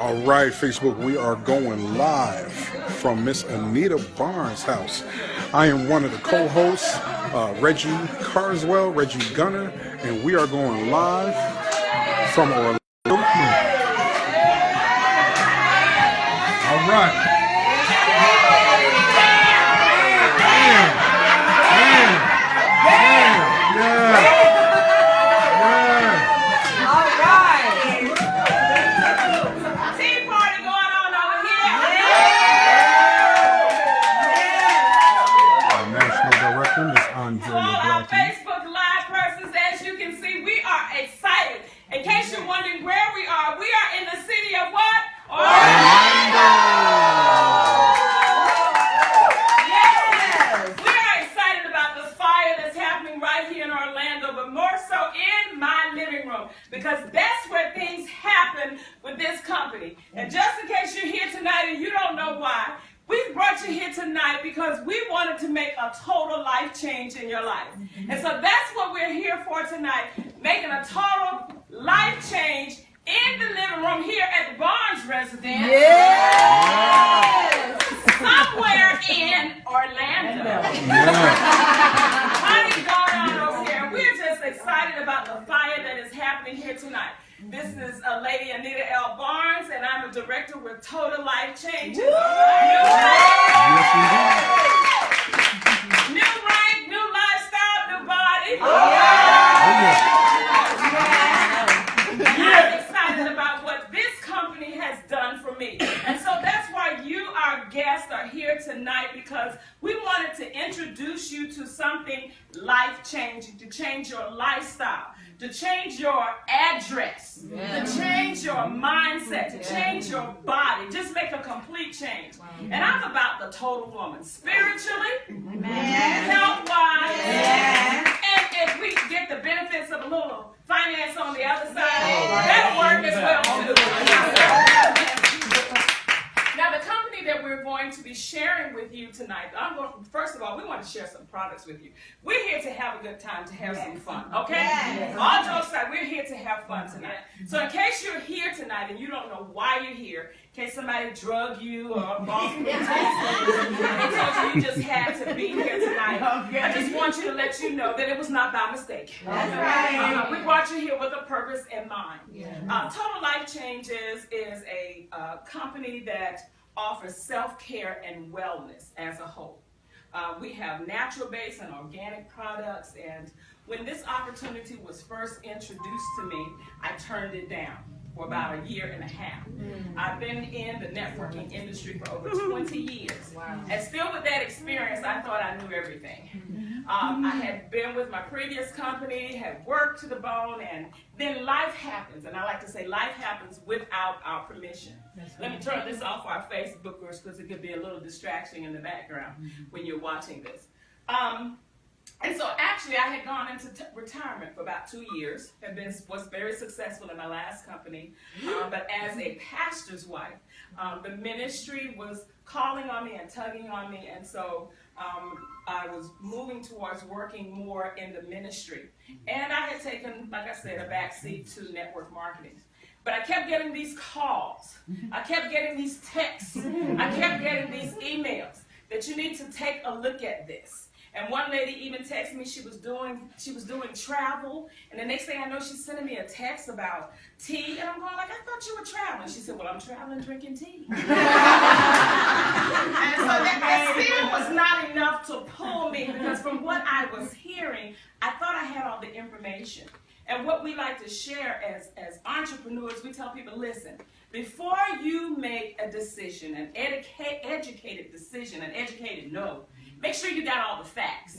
All right, Facebook, we are going live from Miss Anita Barnes' house. I am one of the co-hosts, Reggie Carswell, Reggie Gunner, and we are going live from Orlando. All right. For all our Facebook Live persons, as you can see, we are excited. In case you're wondering where we are in the city of what? Orlando! Yes! We are excited about the fire that's happening right here in Orlando, but more so in my living room, because that's where things happen with this company. And just in case you're here tonight and you don't know why, we brought you here tonight because we wanted to make a total life change in your life. And so that's what we're here for tonight, making a total life change in the living room here at Barnes Residence. Yes! Somewhere in Orlando. Party's going on over here. We're just excited about the fire that is happening here tonight. This is Lady Anita L. Barnes, and I'm a director with Total Life Changes. New rank, new lifestyle, new body. I'm excited about what this company has done for me. And so that's why you, our guests, are here tonight, because we wanted to introduce you to something life-changing, to change your lifestyle, to change your address, to change your mindset, to change your body, just make a complete change. And I'm about the total woman, spiritually, health-wise, and if we get the benefits of a little finance on the other side, that'll work as well too. Now, the company that we're going to be sharing with you tonight, first of all, we want to share some products with you. We're here to have a good time, to have some fun, okay? All jokes aside, we're here to have fun tonight. So in case you're here tonight and you don't know why you're here, in case somebody drug you or bossed you and told you just had to be here tonight, I just want you to let you know that it was not by mistake. That's right. We brought you here with a purpose in mind. Total Life Changes is a company that offers self-care and wellness as a whole. We have natural-based and organic products, and when this opportunity was first introduced to me, I turned it down for about a year and a half. I've been in the networking industry for over 20 years. And still with that experience, I thought I knew everything. I had been with my previous company, had worked to the bone, and then life happens. And I like to say life happens without our permission. Let me turn this off for our Facebookers, because it could be a little distraction in the background when you're watching this. And so actually I had gone into retirement for about 2 years, was very successful in my last company, but as a pastor's wife, the ministry was calling on me and tugging on me, and so I was moving towards working more in the ministry. And I had taken, like I said, a backseat to network marketing. But I kept getting these calls, I kept getting these texts, I kept getting these emails that you need to take a look at this. And one lady even texted me she was doing travel, and the next thing I know she's sending me a text about tea, and I'm going like, I thought you were traveling. She said, well, I'm traveling drinking tea. And so that still was not enough to pull me, because from what I was hearing, I thought I had all the information. And what we like to share as entrepreneurs, we tell people, listen, before you make a decision, an educated decision, an educated no, make sure you got all the facts.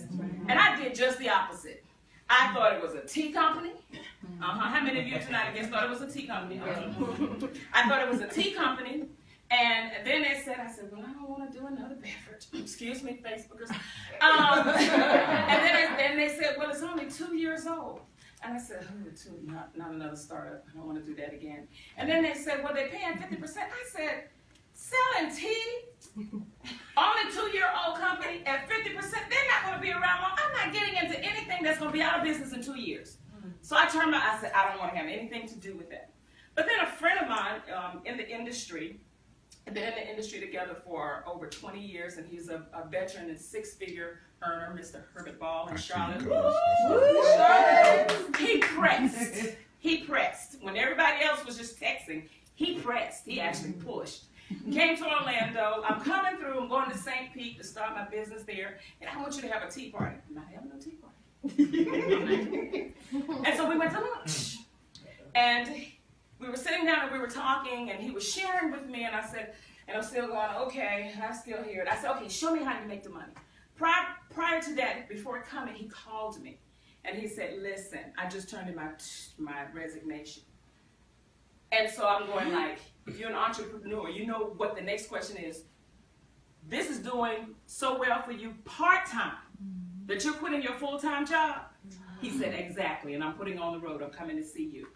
And I did just the opposite. I thought it was a tea company. How many of you tonight, I guess, thought it was a tea company? I thought it was a tea company. And then they said, I said, well, I don't want to do another beverage. Excuse me, Facebookers. And then they said, well, it's only 2 years old. And I said, oh, not another startup. I don't want to do that again. And then they said, well, they're paying 50%. I said, selling tea? Only 2-year-old company at 50%, they're not going to be around long. I'm not getting into anything that's going to be out of business in 2 years. So I said, I don't want to have anything to do with that. But then a friend of mine in the industry. Been in the industry together for over 20 years, and he's a veteran and six-figure earner, Mr. Herbert Ball in Charlotte. He pressed. He pressed. When everybody else was just texting, he pressed. He actually pushed. Came to Orlando. I'm coming through. I'm going to St. Pete to start my business there, and I want you to have a tea party. I'm not having no tea party. And so we went to lunch, and we were sitting down and we were talking, and he was sharing with me, and I said, and I'm still going, okay, I still hear it. I said, okay, show me how you make the money. Prior to that, before coming, he called me, and he said, listen, I just turned in my resignation. And so I'm going like, if you're an entrepreneur, you know what the next question is. This is doing so well for you part-time that you're quitting your full-time job? He said, exactly, and I'm putting on the road. I'm coming to see you.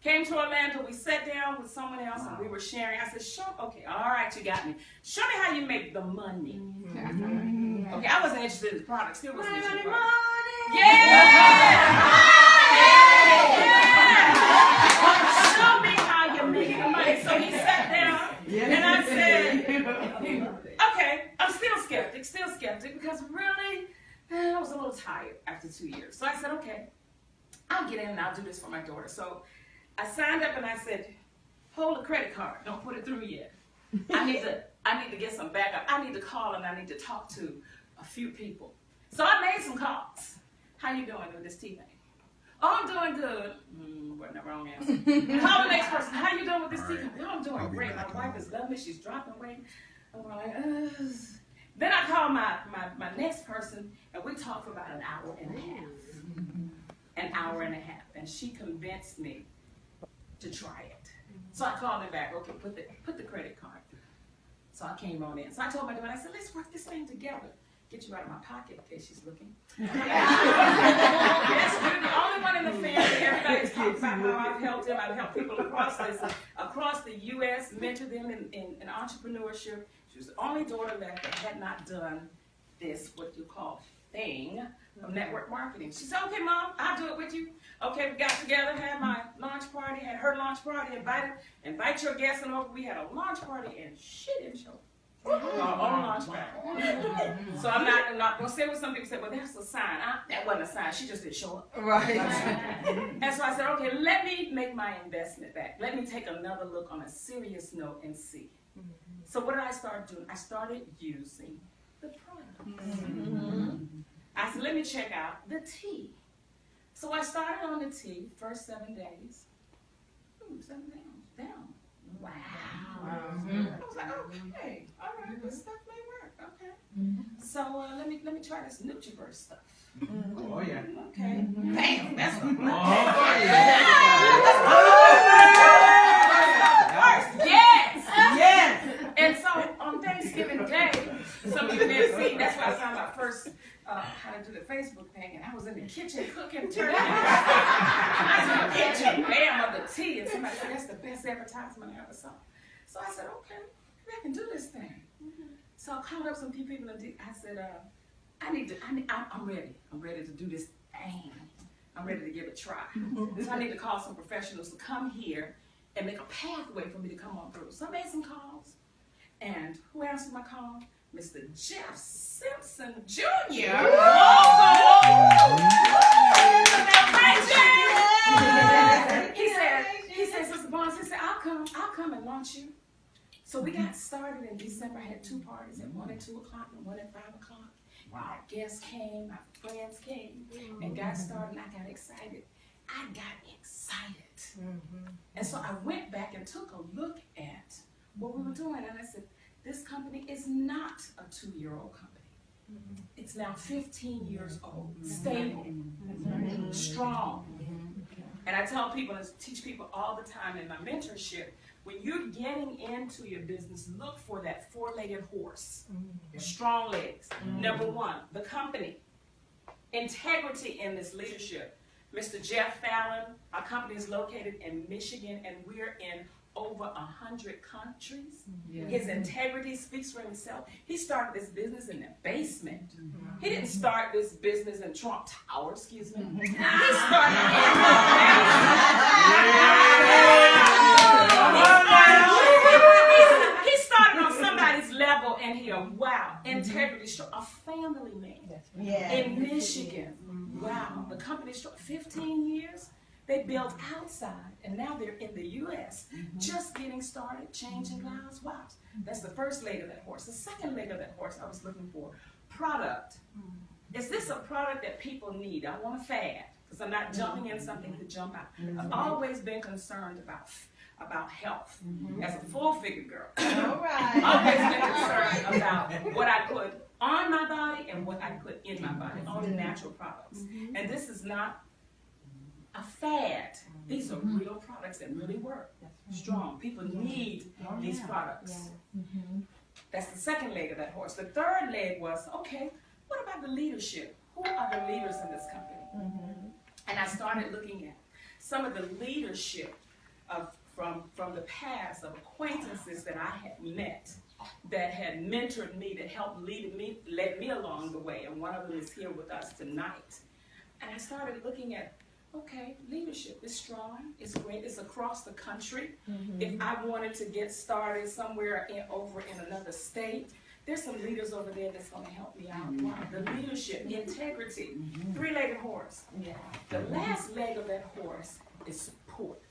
Came to Orlando, we sat down with someone else and we were sharing. I said, okay, all right, you got me. Show me how you make the money. Okay, I wasn't interested in the product, still wasn't interested in the product. Show me how you make the money. So he sat down and I said, okay, I'm still skeptic because really, I was a little tired after 2 years. So I said, okay, I'll get in and I'll do this for my daughter. So I signed up and I said, hold the credit card. Don't put it through yet. I need to get some backup. I need to call and I need to talk to a few people. So I made some calls. How you doing with this tea thing? Oh, I'm doing good. Wasn't the wrong answer. Call the next person. How you doing with this tea thing? Oh, I'm doing great. My wife is loving me. She's dropping weight. I'm like, Then I called my next person and we talked for about an hour and a half. An hour and a half. And she convinced me to try it. So I called him back. Okay, put the credit card. So I came on in. So I told my daughter, I said, let's work this thing together. Get you out of my pocket in case she's looking. Yes, you're the only one in the family. Everybody's talking about how I've helped him. I've helped people across the U.S., mentor them in entrepreneurship. She was the only daughter left that had not done this, what you call thing, of network marketing. She said, okay, Mom, I'll do it with you. Okay, we got together, had my launch party, had her launch party, invite your guests and over. We had a launch party and she didn't show up. On launch party. So I'm not going to say what some people said, well, that's a sign. That wasn't a sign. She just didn't show up. Right. And so I said, okay, let me make my investment back. Let me take another look on a serious note and see. So what did I start doing? I started using the product. I said, let me check out the tea. So I started on the tea, first 7 days. 7 days down. Wow. I was like, okay, all right, this stuff may work. Okay. So let me try this NutriBurst stuff. Oh yeah. Okay. Bam, that's a Yes. And so on Thanksgiving Day, some of you may have seen, that's why I found my first how to do the Facebook thing, and I was in the kitchen cooking turkey. I was in the kitchen, bam, of the tea, and somebody said, that's the best advertisement I ever saw. So I said, okay, maybe I can do this thing. So I called up some people and I said, I'm ready. I'm ready to do this thing. I'm ready to give it a try. So I need to call some professionals to come here and make a pathway for me to come on through. So I made some calls. And who answered my call? Mr. Jeff Simpson Jr. He said, Sister Barnes, he said, I'll come and launch you. So we got started in December. I had 2 parties, at 1 at 2 o'clock and 1 at 5 o'clock. Wow. My guests came, my friends came, and got started, and I got excited. And so I went back and took a look at what we were doing, and I said, this company is not a 2-year-old company. It's now 15 years old, stable, strong. And I tell people and teach people all the time in my mentorship, when you're getting into your business, look for that 4-legged horse, strong legs. Number 1, the company, integrity in this leadership. Mr. Jeff Fallon, our company is located in Michigan, and we're in over 100 countries. His integrity speaks for himself. He started this business in the basement. He didn't start this business in Trump Tower, excuse me. He started in the basement. integrity strong, a family man in Michigan. Wow, the company's strong, 15 years. They built outside, and now they're in the U.S., just getting started, changing lives. Wow, that's the first leg of that horse. The second leg of that horse I was looking for, product. Is this a product that people need? I want a fad, because I'm not jumping in something to jump out. I've always been concerned about health. As a full-figure girl, always been concerned about what I put on my body and what I put in my body, all the natural products. And this is not a fad. These are real products that really work. Strong. People need these products. That's the second leg of that horse. The third leg was, okay, what about the leadership? Who are the leaders in this company? And I started looking at some of the leadership from the past, of acquaintances that I had met, that had mentored me, that helped led me along the way. And one of them is here with us tonight. And I started looking at, okay, leadership is strong, it's great, it's across the country. If I wanted to get started somewhere over in another state, there's some leaders over there that's going to help me out. Wow, the leadership, integrity, three-legged horse. The last leg of that horse is support.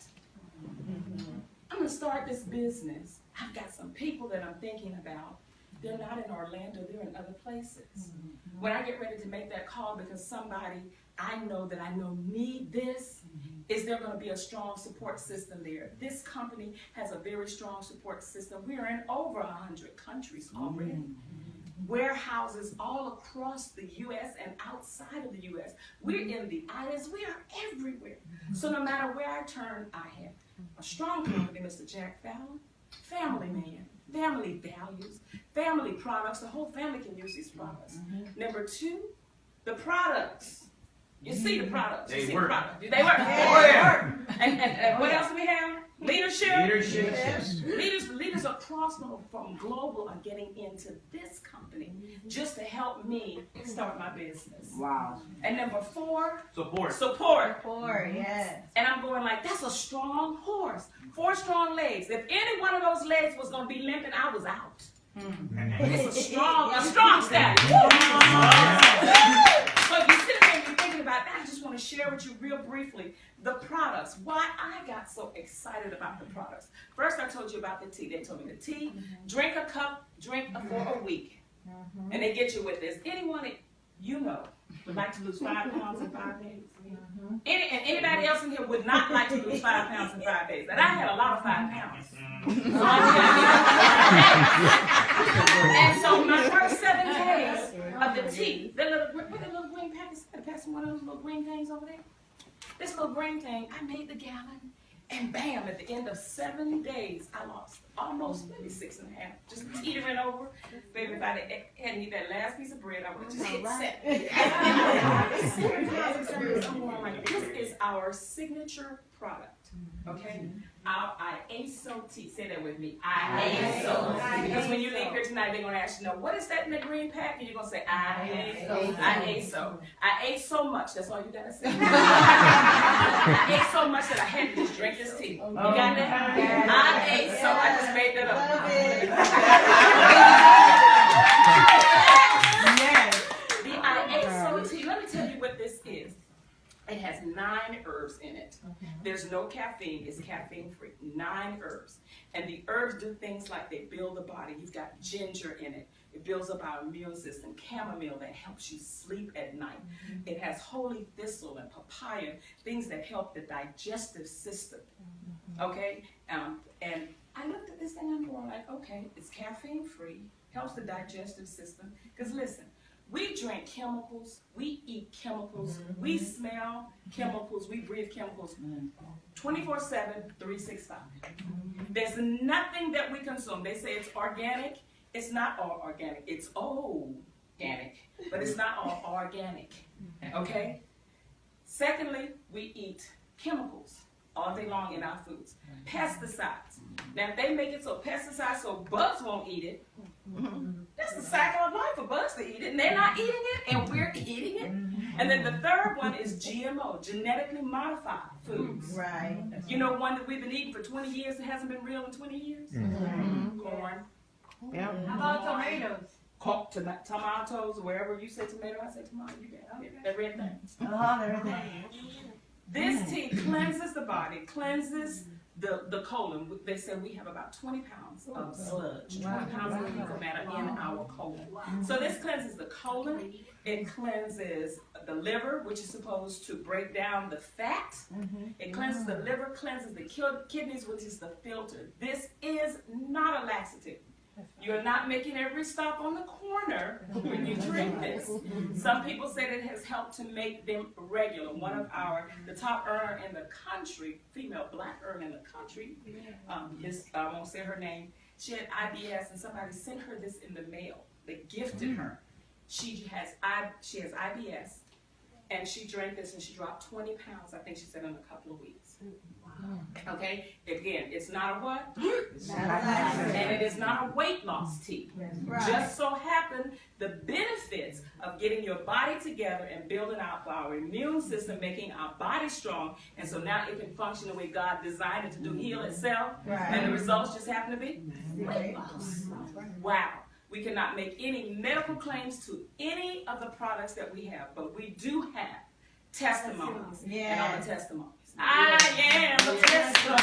I'm going to start this business. I've got some people that I'm thinking about. They're not in Orlando, they're in other places. When I get ready to make that call because somebody I know need this, is there going to be a strong support system there? This company has a very strong support system. We are in over 100 countries already. Warehouses all across the U.S. and outside of the U.S. We're in the islands. We are everywhere. So no matter where I turn, I have a strong company, Mr. Jack Fallon, family man, family values, family products. The whole family can use these products. Number two, the products. You see the products. They work. They work. And what else do we have? Leadership. Leaders across from global are getting into this company just to help me start my business. Wow. And number four, Support. Yes. And I'm going like, that's a strong horse. 4 strong legs. If any one of those legs was going to be limping, I was out. It's a strong status. So if you sit there and you're thinking about that, I just want to share with you real briefly the products. Why I got so excited about the products. First, I told you about the tea. They told me the tea, drink a cup, drink for a week. And they get you with this. Anyone that you know would like to lose 5 pounds in 5 days? And anybody else in here would not like to lose 5 pounds in 5 days. And I had a lot of 5 pounds. And so my first 7 days of the tea, what the little green packets, pass one of those little green things over there. This little green thing, I made the gallon, and bam, at the end of 7 days, I lost almost maybe 6.5, just teetering over. Baby, if I hadn't eaten that last piece of bread, I would have just hit 7. This is our signature product. Okay? Our IASO tea. Say that with me. IASO. Because when you leave here tonight, they're going to ask you, what is that in the green pack? And you're going to say, IASO. IASO. I ate so much. That's all you got to say. I ate so much that I had to just drink this tea. You got that? I ate so. I just made that up. The IASO tea. Let me tell you what this is. It has 9 herbs in it. There's no caffeine. It's caffeine-free. 9 herbs. And the herbs do things like they build the body. You've got ginger in it. It builds up our immune system. Chamomile that helps you sleep at night. It has holy thistle and papaya, things that help the digestive system. Okay? And I looked at this thing and I'm going like, okay, it's caffeine-free, helps the digestive system. Because listen, we drink chemicals, we eat chemicals, we smell chemicals, we breathe chemicals 24/7, 365. There's nothing that we consume. They say it's organic. It's not all organic. It's organic, but it's not all organic. Okay? Secondly, we eat chemicals all day long in our foods. Pesticides. Now, if they make it so pesticides so bugs won't eat it, that's the cycle of life for bugs to eat it, and they're not eating it, and we're eating it. And then the third one is GMO, genetically modified foods. Right. You know one that we've been eating for 20 years that hasn't been real in 20 years? Corn. Yep. How about tomatoes? tomatoes, wherever you say tomato, I say tomato. You get that red thing. This tea cleanses the body, cleanses the colon. They say we have about 20 pounds of sludge, 20 pounds of fecal matter in our colon. So this cleanses the colon. It cleanses the liver, which is supposed to break down the fat. It cleanses the liver, cleanses the kidneys, which is the filter. This is not a laxative. You're not making every stop on the corner when you drink this. Some people say that it has helped to make them regular. One of the top earner in the country, female black earner in the country, I won't say her name, she had IBS and somebody sent her this in the mail. They gifted her. She has IBS and she drank this and she dropped 20 pounds, I think she said, in a couple of weeks. Okay, again, it's not a what? And it is not a weight loss tea. Just so happen the benefits of getting your body together and building out our immune system, making our body strong, and so now it can function the way God designed it to do, heal itself, and the results just happen to be weight loss. Wow. We cannot make any medical claims to any of the products that we have, but we do have testimonies, and all the testimonies. I am a testimony.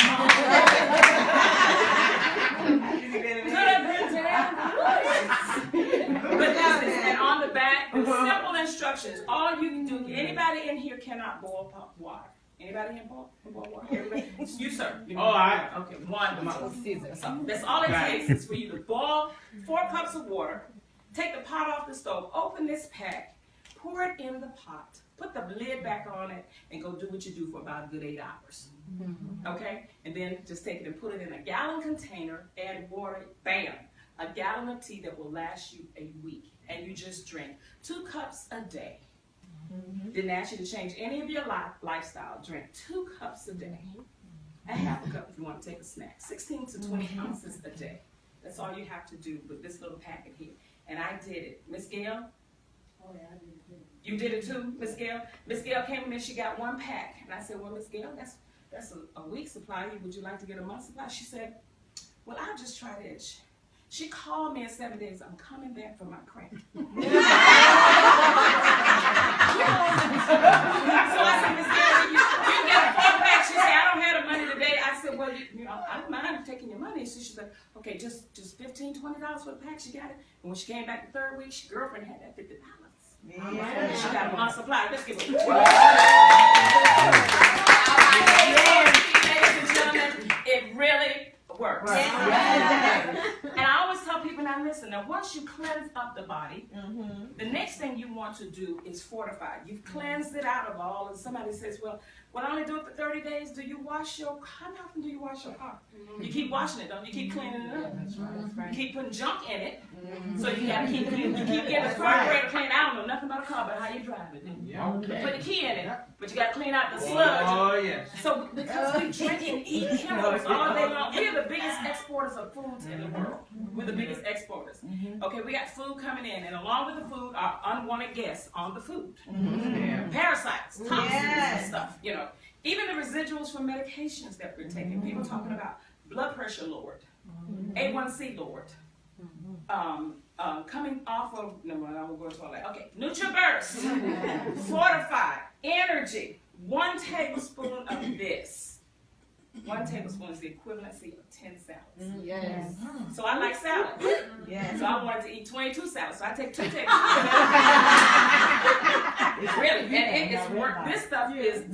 But listen, and on the back, the simple instructions. All you can do, anybody in here cannot boil water. Anybody here boil water? Everybody? You, sir. You know, all right. Okay, wonderful. So that's all it takes is for you to boil 4 cups of water, take the pot off the stove, open this pack, pour it in the pot. Put the lid back on it and go do what you do for about a good 8 hours. Okay? And then just take it and put it in a gallon container, add water, bam. A gallon of tea that will last you a week. And you just drink 2 cups a day. Didn't ask you to change any of your lifestyle. Drink 2 cups a day. A half a cup if you want to take a snack. 16 to 20 ounces a day. That's all you have to do with this little packet here. And I did it. Miss Gail? Oh, yeah, I did it too. You did it too, Miss Gail? Miss Gail came in and she got 1 pack. And I said, well, Miss Gail, that's a week's supply. Would you like to get a month's supply? She said, well, I'll just try this. She called me in 7 days. I'm coming back for my cramp. So I said, Miss Gail, you get a 4-pack. She said, I don't have the money today. I said, well, you know, I don't mind taking your money. So she said, okay, just $15, $20 for the pack. She got it. And when she came back the 3rd week, her girlfriend had that $50. Yeah. She got a month's supply. Let's give it. Ladies and gentlemen, it really works. And I always tell people, now listen, now once you cleanse up the body, the next thing you want to do is fortify. You've cleansed it out of all, and somebody says, well, I only do it for 30 days. Do you wash how often do you wash your car? You keep washing it, don't you? Keep cleaning it up. You keep putting junk in it. So you got to keep cleaning. You keep getting the carburetor clean. I don't know nothing about a car, but how you drive it. Put the key in it, but you got to clean out the sludge. Oh, yes. So because we drink and eat chemicals all day long, we are the biggest exporters of foods in the world. We're the biggest exporters. Okay, we got food coming in, and along with the food are unwanted guests on the food. Parasites, toxins, and stuff, you know. Even the residuals from medications that we're taking. People talking about blood pressure lowered, A1C lowered, coming off of, no, I won't go into all that. Okay, NutriBurst, fortified, energy, 1 tablespoon of this. 1 tablespoon is the equivalency of 10 salads. Yes. So I like salad. Yes. So I wanted to eat 22 salads. So I take 2 tablespoons. Really, and it is work. This stuff is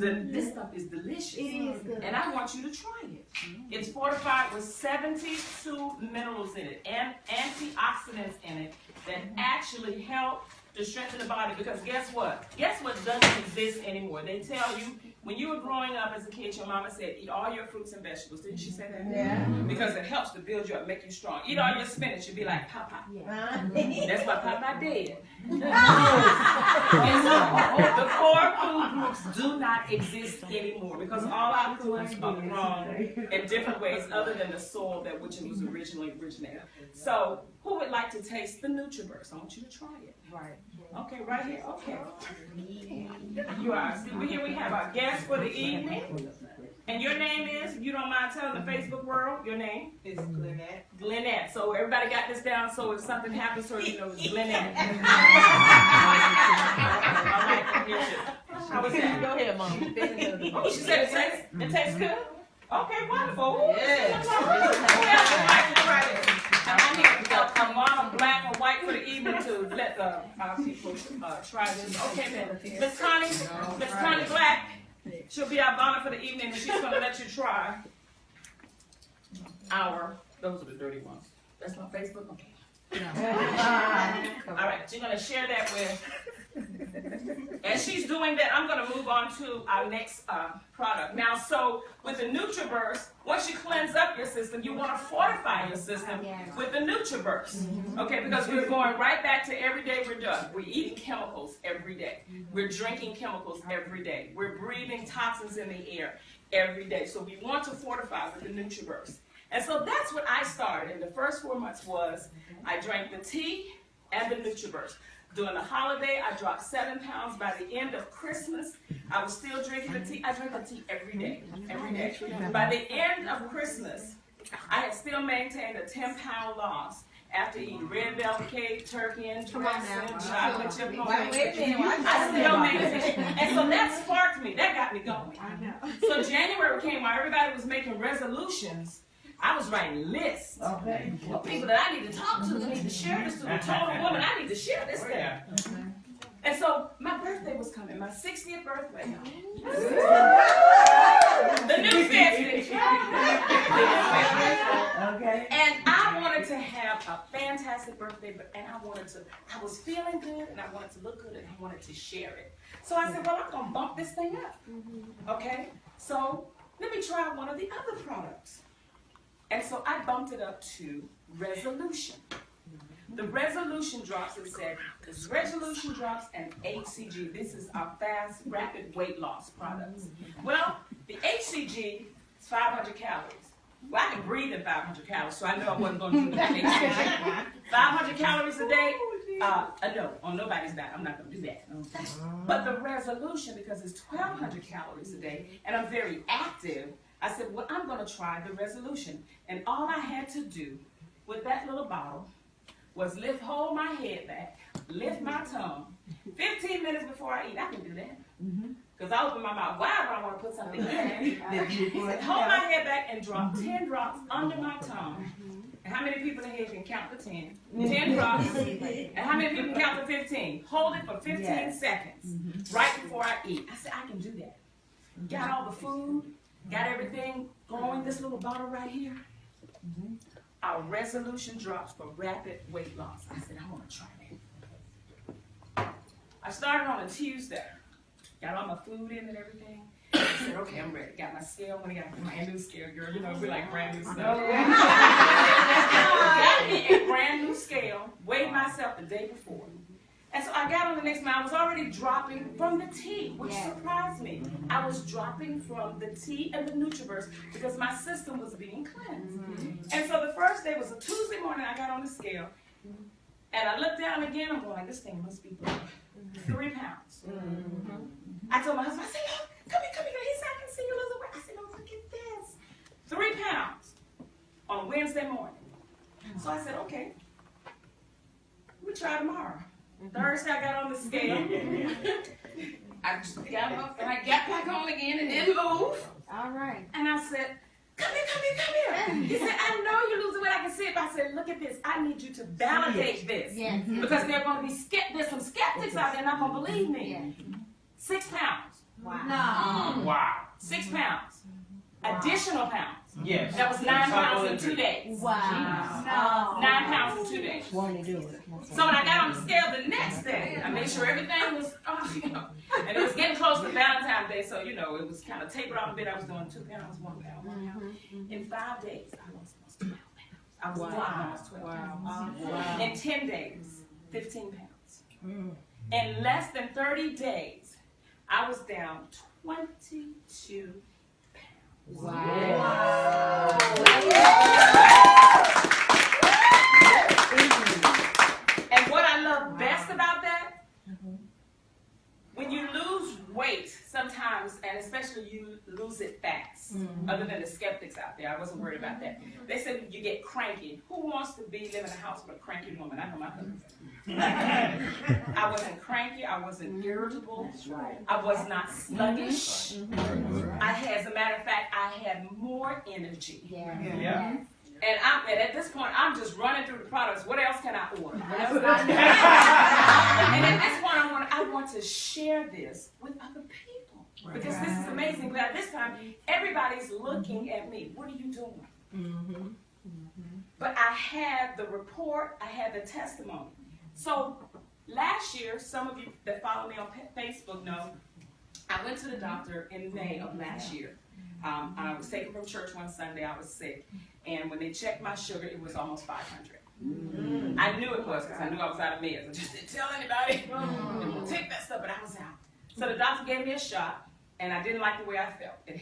delicious. It is good. And I want you to try it. It's fortified with 72 minerals in it and antioxidants in it that actually help to strengthen the body. Because guess what? Guess what doesn't exist anymore? They tell you, when you were growing up as a kid, your mama said, eat all your fruits and vegetables. Didn't she say that? Yeah. Because it helps to build you up, make you strong. Eat all your spinach. You'd be like Papa. Yeah. That's why Papa dead. And so, the 4 food groups do not exist anymore because all our foods are grown in different ways other than the soil that which it was originally originated. So, who would like to taste the NutriBurst? I want you to try it. Right. Okay, right here. Okay. You are. See, here we have our guest for the evening. And your name is, if you don't mind telling the Facebook world, your name? It's Glennette. Glennette. So everybody got this down so if something happens to her, you know it's Glennette. How was that? Go ahead, Mom. Oh, she said it tastes good? Okay, wonderful. Yes. And I need a model black or white for the evening to let our people try this. Okay, then. Miss Connie Black, she'll be our bonnet for the evening, and she's going to let you try those are the dirty ones. That's my Facebook? Okay. All right, she's going to share that with. As she's doing that, I'm going to move on to our next product. Now, so with the NutriBurst, once you cleanse up your system, you want to fortify your system with the NutriBurst. Okay, because we're going right back to every day we're done. We're eating chemicals every day. We're drinking chemicals every day. We're breathing toxins in the air every day. So we want to fortify with the NutriBurst. And so that's what I started. In the first 4 months was I drank the tea and the NutriBurst. During the holiday, I dropped 7 pounds. By the end of Christmas, I was still drinking the tea. I drink the tea every day, every day. By the end of Christmas, I had still maintained a 10-pound loss after eating red velvet cake, turkey and dressing, chocolate chip cookies. I still maintained. And so that sparked me. That got me going. So January came while everybody was making resolutions. I was writing lists of people that I need to talk to. I need to share this to. I told a woman I need to share this thing. And so my birthday was coming, my 60th birthday. The new 50. And I wanted to have a fantastic birthday, and I was feeling good, and I wanted to look good, and I wanted to share it. So I said, well, I'm going to bump this thing up. Okay? So let me try one of the other products. And so I bumped it up to Resolution. The Resolution drops, it said, this Resolution drops and HCG. This is our fast, rapid weight loss products. Well, the HCG is 500 calories. Well, I can breathe in 500 calories, so I know I wasn't going to do the HCG. 500 calories a day? No, on nobody's diet. I'm not going to do that. But the Resolution, because it's 1,200 calories a day, and I'm very active, I said, well, I'm going to try the Resolution. And all I had to do with that little bottle was hold my head back, lift my tongue. 15 minutes before I eat, I can do that. Because I open my mouth wide when I want to put something in there. He said, hold my head back and drop 10 drops under my tongue. And how many people in here can count to 10? 10 drops. And how many people can count to 15? Hold it for 15 seconds right before I eat. I said, I can do that. Got all the food. Got everything going, this little bottle right here. Our Resolution drops for rapid weight loss. I said, I want to try that. I started on a Tuesday. Got all my food in and everything. I said, okay, I'm ready. Got my scale. When I got my brand new scale, girl, you know, we like brand new stuff. Got me a brand new scale. Weighed myself the day before. And so I got on the next day. I was already dropping from the tea, which surprised me. I was dropping from the tea and the NutriBurst because my system was being cleansed. And so the first day was a Tuesday morning. I got on the scale, and I looked down again. I'm going, this thing must be big. 3 pounds. I told my husband, I said, oh, come here. He said, I can see you lose weight. I said, oh, look at this. 3 pounds on Wednesday morning. So I said, okay, we'll try tomorrow. Thursday, I got on the scale. I just got up and I got back on again and then moved. All right. And I said, come here. He said, I know you're losing weight. I can see it. But I said, look at this. I need you to validate this. Yes. Because they're going to be there's some skeptics out there not going to believe me. 6 pounds. Wow. No. Wow. 6 pounds. Additional pounds. Yes. That was 9 pounds in 2 days. Wow. 9 pounds in 2 days. Want to do it. So when I got on the scale the next day, I made sure everything was, and it was getting close to Valentine's Day, so, it was kind of tapered off a bit. I was doing 2 pounds, 1 pound, 1 pound. In 5 days, I lost almost 12 pounds. I was almost 12 pounds. Wow. In 10 days, 15 pounds. In less than 30 days, I was down 22 pounds. Wow. And what I love best about that, when you lose weight sometimes, and especially you lose it fast, about that. They said you get cranky. Who wants to live in a house with a cranky woman? I know my husband. I wasn't cranky. I wasn't irritable. I was not sluggish. As a matter of fact, I had more energy. Yeah. And at this point, I'm just running through the products. What else can I order? And at this point, I want to share this with other people. Because this is amazing. But at this time, everybody's looking at me. What are you doing? But I had the report. I had the testimony. So last year, some of you that follow me on Facebook know, I went to the doctor in May of last year. I was taken from church one Sunday. I was sick. And when they checked my sugar, it was almost 500. I knew it was because I knew I was out of meds. I just didn't tell anybody. They won't take that stuff, but I was out. So the doctor gave me a shot, and I didn't like the way I felt. It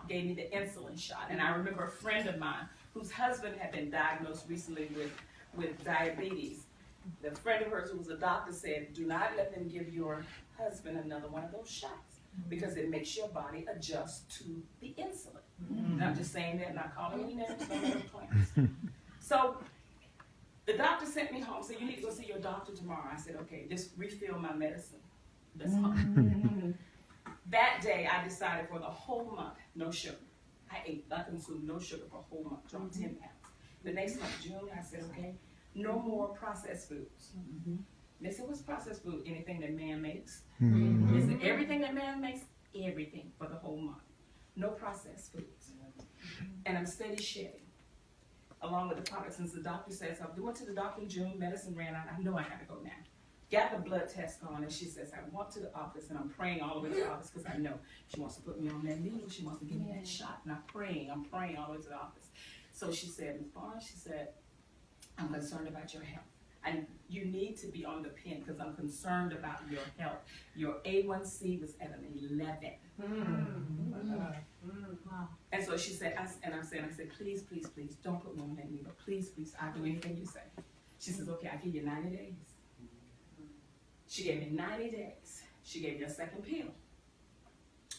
gave me the insulin shot. And I remember a friend of mine whose husband had been diagnosed recently with diabetes. The friend of hers who was a doctor said, do not let them give your husband another one of those shots because it makes your body adjust to the insulin. And I'm just saying that, not calling any names, no other plans. So the doctor sent me home, said, you need to go see your doctor tomorrow. I said, okay, just refill my medicine. That's fine. That day, I decided for the whole month, no sugar. I consumed no sugar for a whole month, dropped 10 pounds. The next month, June, I said, okay, no more processed foods. They said, what's processed food? Anything that man makes. They said, everything that man makes, everything for the whole month. No processed foods. And I'm steady shedding, along with the products. Since the doctor says, I went to the doctor in June, medicine ran out, I know I gotta go now. Got the blood test on, and she says, I went to the office, and I'm praying all the way to the office, because I know she wants to put me on that needle, she wants to give me that shot, and I'm praying all the way to the office. So she said, Ms. Barnes, she said, I'm concerned about your health. And you need to be on the pen because I'm concerned about your health. Your A1C was at an 11. And so she said, I said, please, please, please, don't put me on that needle. Please, please, I'll do anything you say. She says, okay, I'll give you 90 days. She gave me 90 days. She gave me a second pill.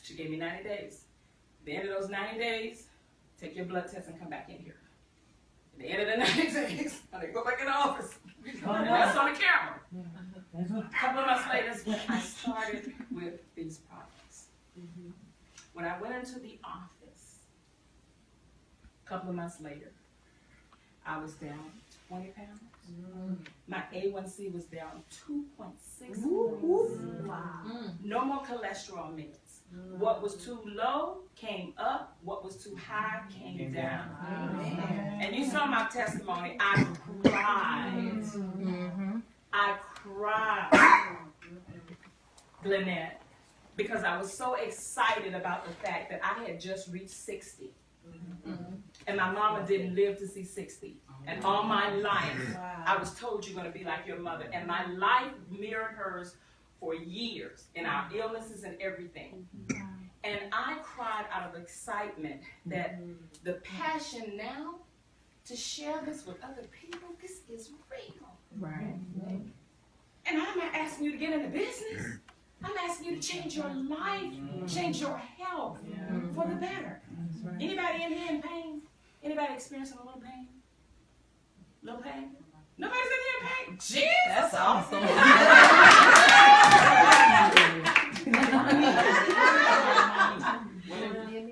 She gave me 90 days. At the end of those 90 days, take your blood test and come back in here. At the end of the 90 days, I go back in the office. That's on the camera. A couple of months later is when I started with these products. When I went into the office, a couple of months later, I was down 20 pounds. My A1C was down 2.6 points. No more cholesterol meds. What was too low came up. What was too high came down. And you saw my testimony. I cried. I cried, Lynette, because I was so excited about the fact that I had just reached 60. And my mama didn't live to see 60. And all my life, I was told you're going to be like your mother. And my life mirrored hers for years in our illnesses and everything. And I cried out of excitement that the passion now to share this with other people, this is real. Right. And I'm not asking you to get into business. I'm asking you to change your life, change your health for the better. Anybody in here in pain? Anybody experiencing a little pain? Little pain? Nobody's in here in pain? Jesus! That's awesome.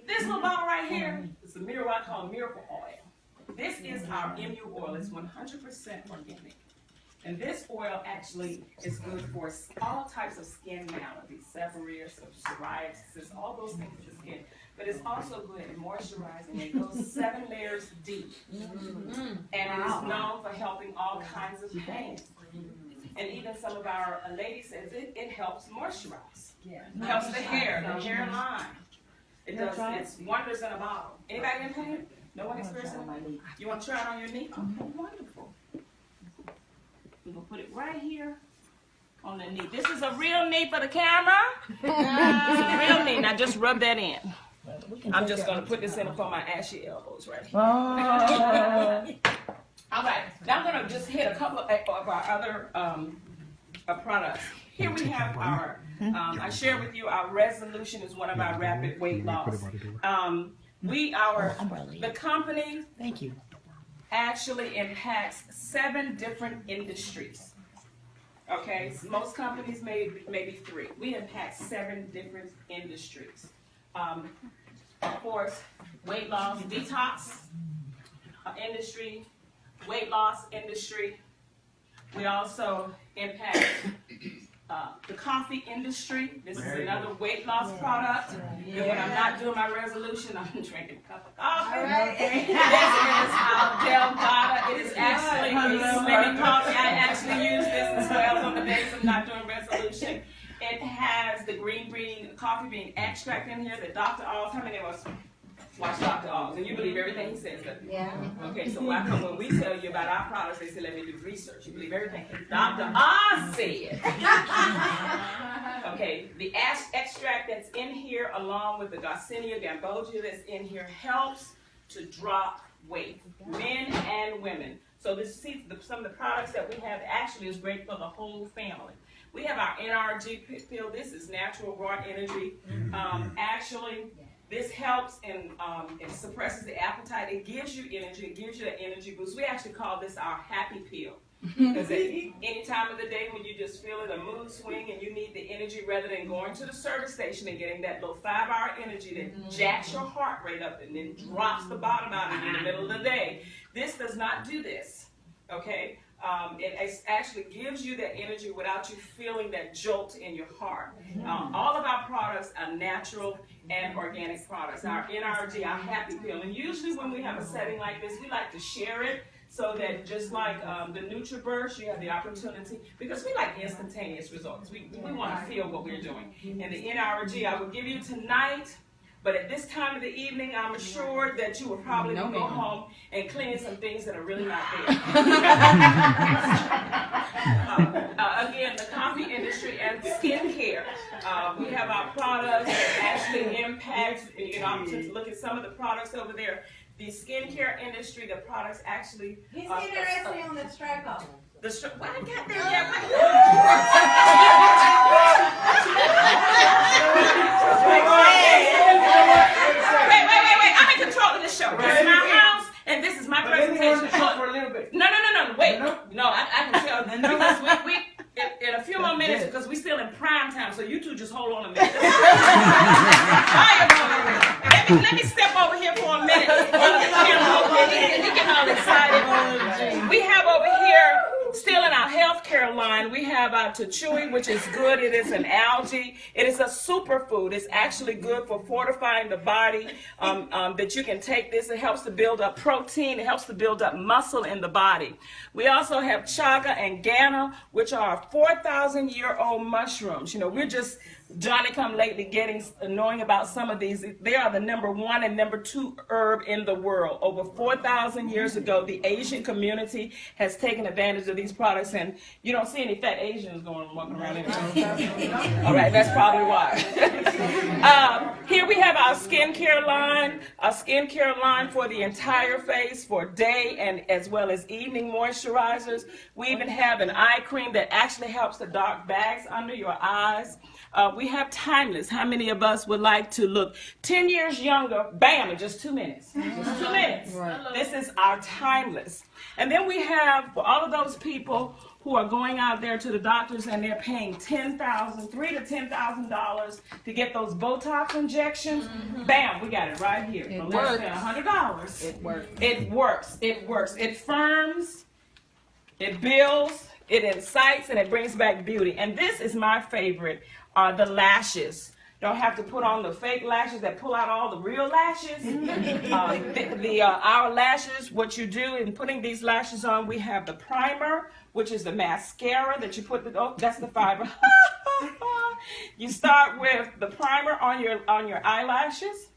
This little bottle right here is a miracle I call miracle oil. This is our MU oil. It's 100% organic. And this oil actually is good for all types of skin maladies, seborrhea, psoriasis, all those things with the skin. But it's also good at moisturizing. It goes 7 layers deep. And it is known for helping all kinds of pain. And even some of our ladies says it helps moisturize. It helps the hairline. It does its wonders in a bottle. Anybody in pain? No one experiencing it? You want to try it on your knee? Okay, wonderful. We're going to put it right here on the knee. This is a real knee for the camera. It's a real knee. Now just rub that in. I'm just going to put this in for my ashy elbows right here. All right. Now I'm going to just hit a couple of our other products. Here we have our, I shared with you our resolution is one of our rapid weight loss. The company Thank you. actually impacts 7 different industries. Okay, so most companies maybe 3. We impact 7 different industries. Of course, weight loss, detox industry, weight loss industry. We also impact the coffee industry. This is another weight loss product. And when I'm not doing my resolution, I'm drinking a cup of coffee. This is Delgada. It is actually a slimming coffee. I actually use this as well on the days I'm not doing resolution. It has the green coffee bean extract in here that Dr. Oz, how many of us watch Dr. Oz? And you believe everything he says, doesn't you? Yeah. Okay, so when we tell you about our products, they say, let me do research. You believe everything Dr. Oz said. Okay, the extract that's in here, along with the Garcinia gambogia that's in here, helps to drop weight, men and women. So some of the products that we have actually is great for the whole family. We have our NRG pill. This is natural raw energy. Actually, this helps and it suppresses the appetite. It gives you energy. It gives you that energy boost. We actually call this our happy pill. Because at any time of the day when you just feel it, a mood swing, and you need the energy rather than going to the service station and getting that little 5-hour energy that jacks your heart rate up and then drops the bottom out in the middle of the day. This does not do this. Okay? It actually gives you that energy without you feeling that jolt in your heart. All of our products are natural and organic products. Our NRG, our happy pill. And usually when we have a setting like this, we like to share it so that just like the NutriBurst, you have the opportunity, because we like instantaneous results. We want to feel what we're doing. And the NRG I will give you tonight. But at this time of the evening, I'm assured that you will probably go home and clean some things that are really not there. Again, the coffee industry and skincare. We have our products that actually impact, I'm just look at some of the products over there. The skincare industry, the products actually... He's interested on the struggle. Well, I got there yet. Wait. I'm in control of this show. This is my house, and this is my presentation. For a little bit. No. Wait. No, I can tell. Because we in a few more minutes, because we're still in prime time, so you two just hold on a minute. Let me step over here for a minute. He get all excited. We have over here, still in our healthcare line, we have our Tachui, which is good. It is an algae. It is a superfood. It's actually good for fortifying the body, that you can take this. It helps to build up protein. It helps to build up muscle in the body. We also have chaga and ghana, which are 4,000-year-old mushrooms. We're just Johnny-come-lately knowing about some of these. They are the #1 and #2 herb in the world. Over 4,000 years ago, the Asian community has taken advantage of these products, and you don't see any fat Asians walking around anymore. All right, that's probably why. Here we have our skincare line for the entire face, for day and as well as evening moisturizers. We even have an eye cream that actually helps the dark bags under your eyes. We have Timeless. How many of us would like to look 10 years younger, bam, in just 2 minutes? Just 2 minutes. Right. This is our Timeless. And then we have, for all of those people who are going out there to the doctors and they're paying $3,000 to $10,000 to get those Botox injections, bam, we got it right here. For less than $100. It works. It works. It works. It firms, it builds, it incites, and it brings back beauty. And this is my favorite. The lashes. Don't have to put on the fake lashes that pull out all the real lashes. Our lashes, what you do in putting these lashes on, we have the primer, which is the mascara that you put, that's the fiber. You start with the primer on your eyelashes,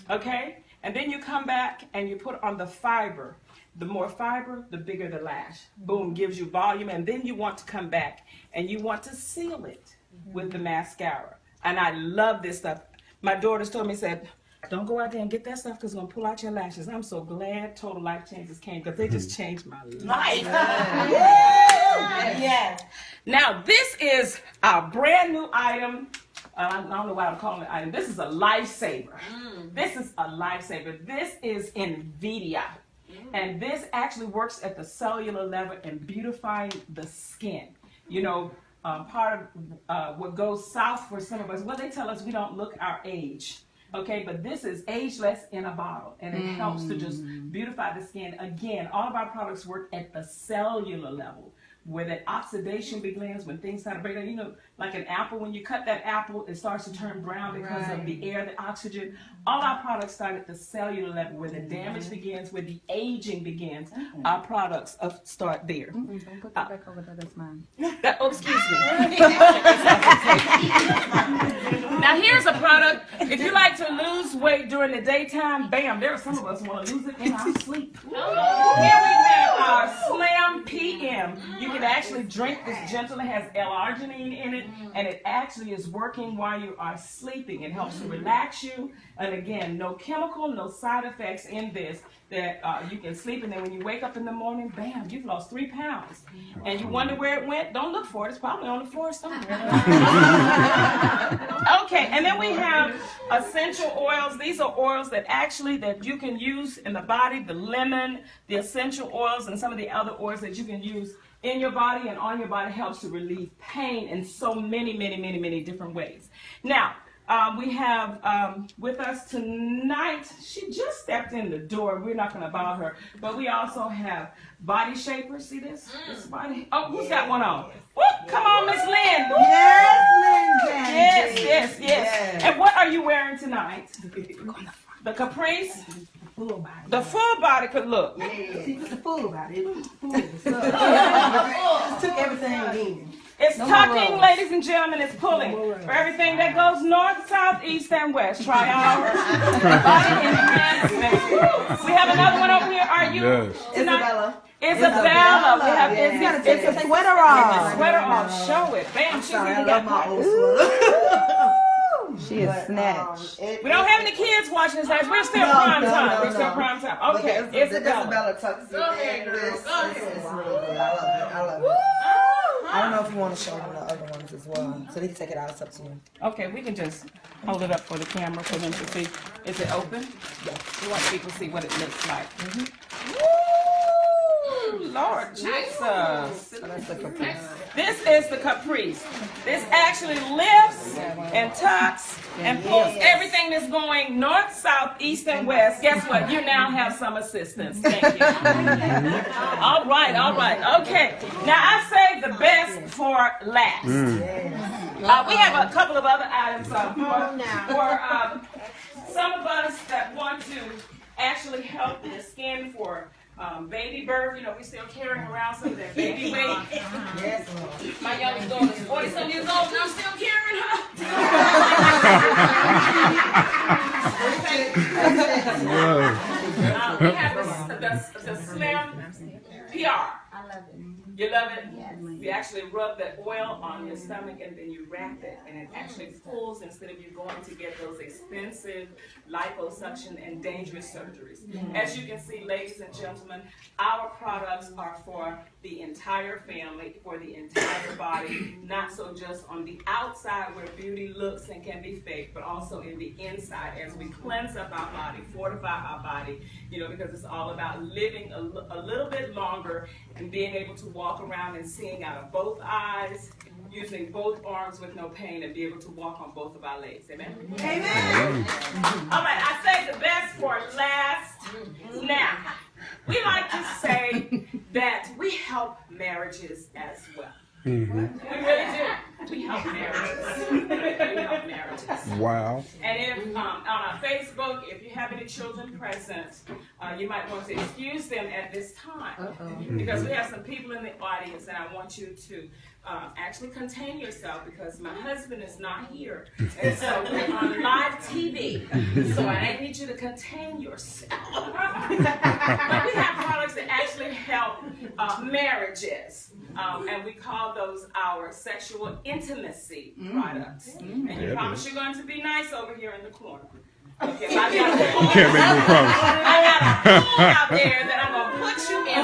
okay? And then you come back and you put on the fiber. The more fiber, the bigger the lash. Boom, gives you volume, and then you want to come back and you want to seal it with the mascara. And I love this stuff. My daughters told me, said, don't go out there and get that stuff because it's going to pull out your lashes. I'm so glad Total Life Changes came because they just changed my life. Yes. Now, this is our brand new item. I don't know why I'm calling it item. This is a lifesaver. This is a lifesaver. This is NVIDIA. And this actually works at the cellular level in beautifying the skin. You know, part of what goes south for some of us, well, they tell us we don't look our age. Okay, but this is ageless in a bottle, and it helps to just beautify the skin. Again, all of our products work at the cellular level, where that oxidation begins when things start to break down. You know, like an apple, when you cut that apple, it starts to turn brown because of the air, the oxygen. All our products start at the cellular level, where the damage begins, where the aging begins. Our products start there. Don't put that back over there, that's mine. Excuse me. Now here's a product. If you like to lose weight during the daytime, bam, there are some of us want to lose it in our sleep. Here we have our Slim PM. You can actually drink this gentle. It has L-arginine in it, and it actually is working while you are sleeping. It helps to relax you. And again, no chemical, no side effects in this, that you can sleep, and then when you wake up in the morning, bam, you've lost 3 pounds. And you wonder where it went? Don't look for it. It's probably on the floor somewhere. Okay, and then we have essential oils. These are oils that you can use in the body, the lemon, the essential oils, and some of the other oils that you can use in your body and on your body. Helps to relieve pain in so many different ways. Now, we have with us tonight, she just stepped in the door. We're not going to bother her. But we also have body shapers. See this? This body? Oh, who's got one on? Woo, come on, Miss Lynn. Yes. And what are you wearing tonight? The caprice? The full body could look. The full body. Took everything in. It's tucking, ladies and gentlemen. It's pulling. For everything that goes north, south, east, and west. Try our body enhancement. We have another one over here. Are you? Isabella. Isabella. We have It's a sweater off. Sweater off. Show it. Bam. She's Sorry, I even love got my old sweater. She is snatched. We don't have any kids watching this. We're still prime time. We're still prime time. Okay, Isabella tucks in. This is really good. I love it. I don't know if you want to show them the other ones as well, so they can take it out. It's up to you. Okay, we can just hold it up for the camera for them to see. Is it open? Yes. We want people to see what it looks like. Woo! Lord Jesus. This is the caprice. This actually lifts and tucks and pulls everything that's going north, south, east, and west. Guess what? You now have some assistance. Thank you. All right. Okay. Now I saved the best for last. We have a couple of other items for some of us that want to actually help the skin for baby birth. You know, we're still carrying around some of that baby weight. Yes, Lord. My youngest daughter is 40-some years old, and I'm still carrying her. We have the Slim PR. I love it. You love it? Yes. You actually rub that oil on your stomach and then you wrap it, and it actually pulls instead of you going to get those expensive liposuction and dangerous surgeries. As you can see, ladies and gentlemen, our products are for the entire family, for the entire body, not so just on the outside where beauty looks and can be fake, but also in the inside as we cleanse up our body, fortify our body, you know, because it's all about living a little bit longer and being able to walk around and seeing out of both eyes, using both arms with no pain, and be able to walk on both of our legs. Amen? Amen. All right, I say the best for last. Now, we like to say that we help marriages as well. We really do. We help marriages. We help marriages. Wow. And if on our Facebook, if you have any children present, you might want to excuse them at this time. Because we have some people in the audience, and I want you to actually contain yourself, because my husband is not here. And so we're on live TV. So I need you to contain yourself. But we have products that actually help marriages. And we call those our sexual intimacy products. And you promise you're going to be nice over here in the corner. Okay, I got a pool out there that I'm going to put you in.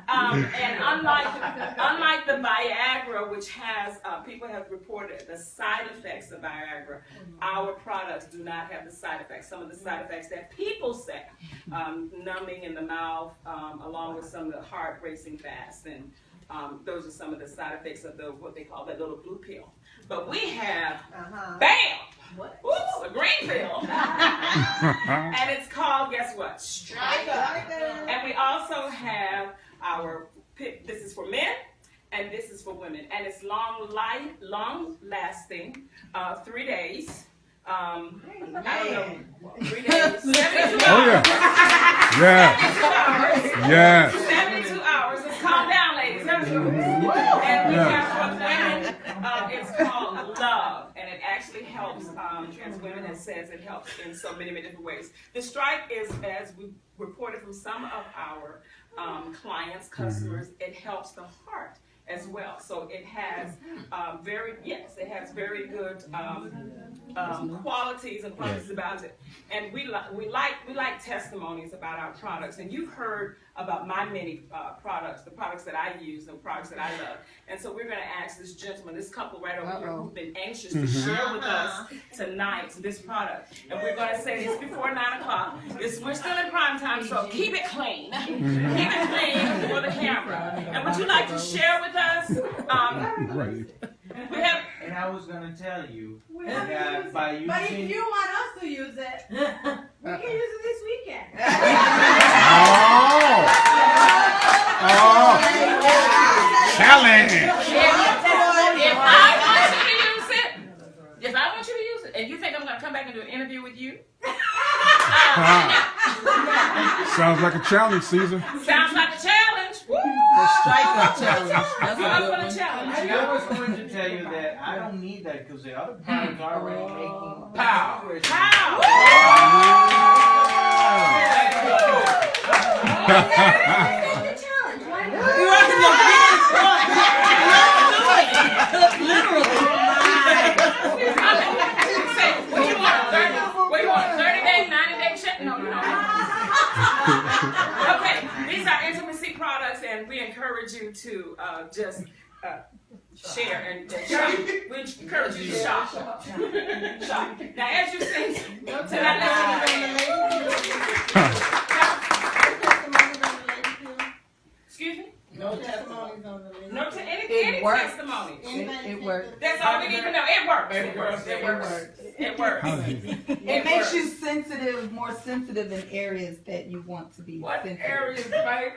And unlike the Viagra, which has people have reported the side effects of Viagra, our products do not have the side effects. Some of the side effects that people say, numbing in the mouth, along with some of the heart racing fast, and those are some of the side effects of what they call that little blue pill. But we have, bam, a green pill, and it's called, guess what? Strike Up. And we also have this is for men, and this is for women, and it's long lasting, 3 days. I don't know, 3 days, 72 hours. Oh yeah. Yes. 72 hours. It's calm down, ladies. 72 hours. And we have for women, it's called Love, and it actually helps trans women. It says it helps in so many different ways. The Strike is, as we reported from some of our clients, customers, it helps the heart as well. So it has very good qualities and qualities about it. And we like testimonies about our products. And you've heard about my many products, the products that I use, the products that I love. And so we're going to ask this gentleman, this couple right over here, who've been anxious to share with us tonight this product. And we're going to say this before 9 o'clock. We're still in prime time, so keep it clean. Keep it clean for the camera. And would you like to share with us? Right. We have. And I was going to tell you that by using. But if you want us to use it, we can use it this weekend. Oh. Challenge. If I want you to use it, and you think I'm going to come back and do an interview with you? Sounds like a challenge, Caesar. Sounds like a challenge. Woo! The Strike Up challenge. That's what I'm going to challenge. See, I was going to tell you that I don't need that because the other products are already making pow. Pow! What do you want? 30-day, 90-day check? No. Okay, these are intimacy products, and we encourage you to just share and shop. We encourage you to shop. Shop. Now, as you see, excuse me? No testimonies on the list. No, any testimony. It works. That's all we need to know. It works. It works. It makes you sensitive, more sensitive in areas that you want to be What sensitive. areas, babe?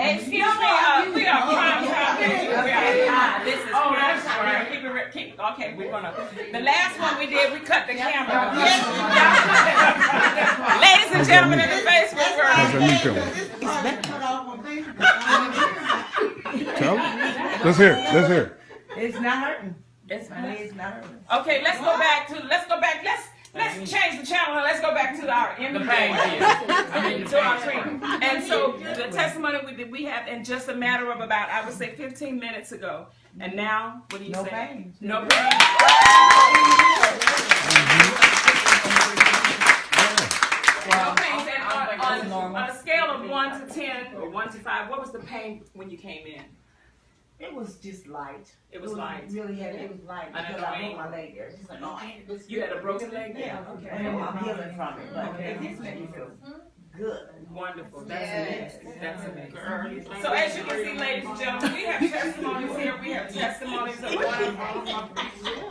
Excuse me, we are prime time. This is okay, we're gonna. The last one we did, we cut the camera. Ladies and gentlemen in the Facebook world. Tell them. Let's hear. It's not hurting. It's not hurting. Okay, let's go back. Let's change the channel and let's go back to our interview. To our treatment. And so the testimony we have in just a matter of about, I would say, 15 minutes ago. And now, what do you say? Pain. No pain. No pain. And on a scale of 1 to 10 or 1 to 5, what was the pain when you came in? It was just light. It was light. Really heavy. It was light because I broke my leg there. It's just annoying. You had a broken leg? Yeah. Okay. And I'm healing from it. But it just made me feel good. Wonderful. That's amazing. That's amazing. So as you can see, ladies and gentlemen, we have testimonies here. We have testimonies of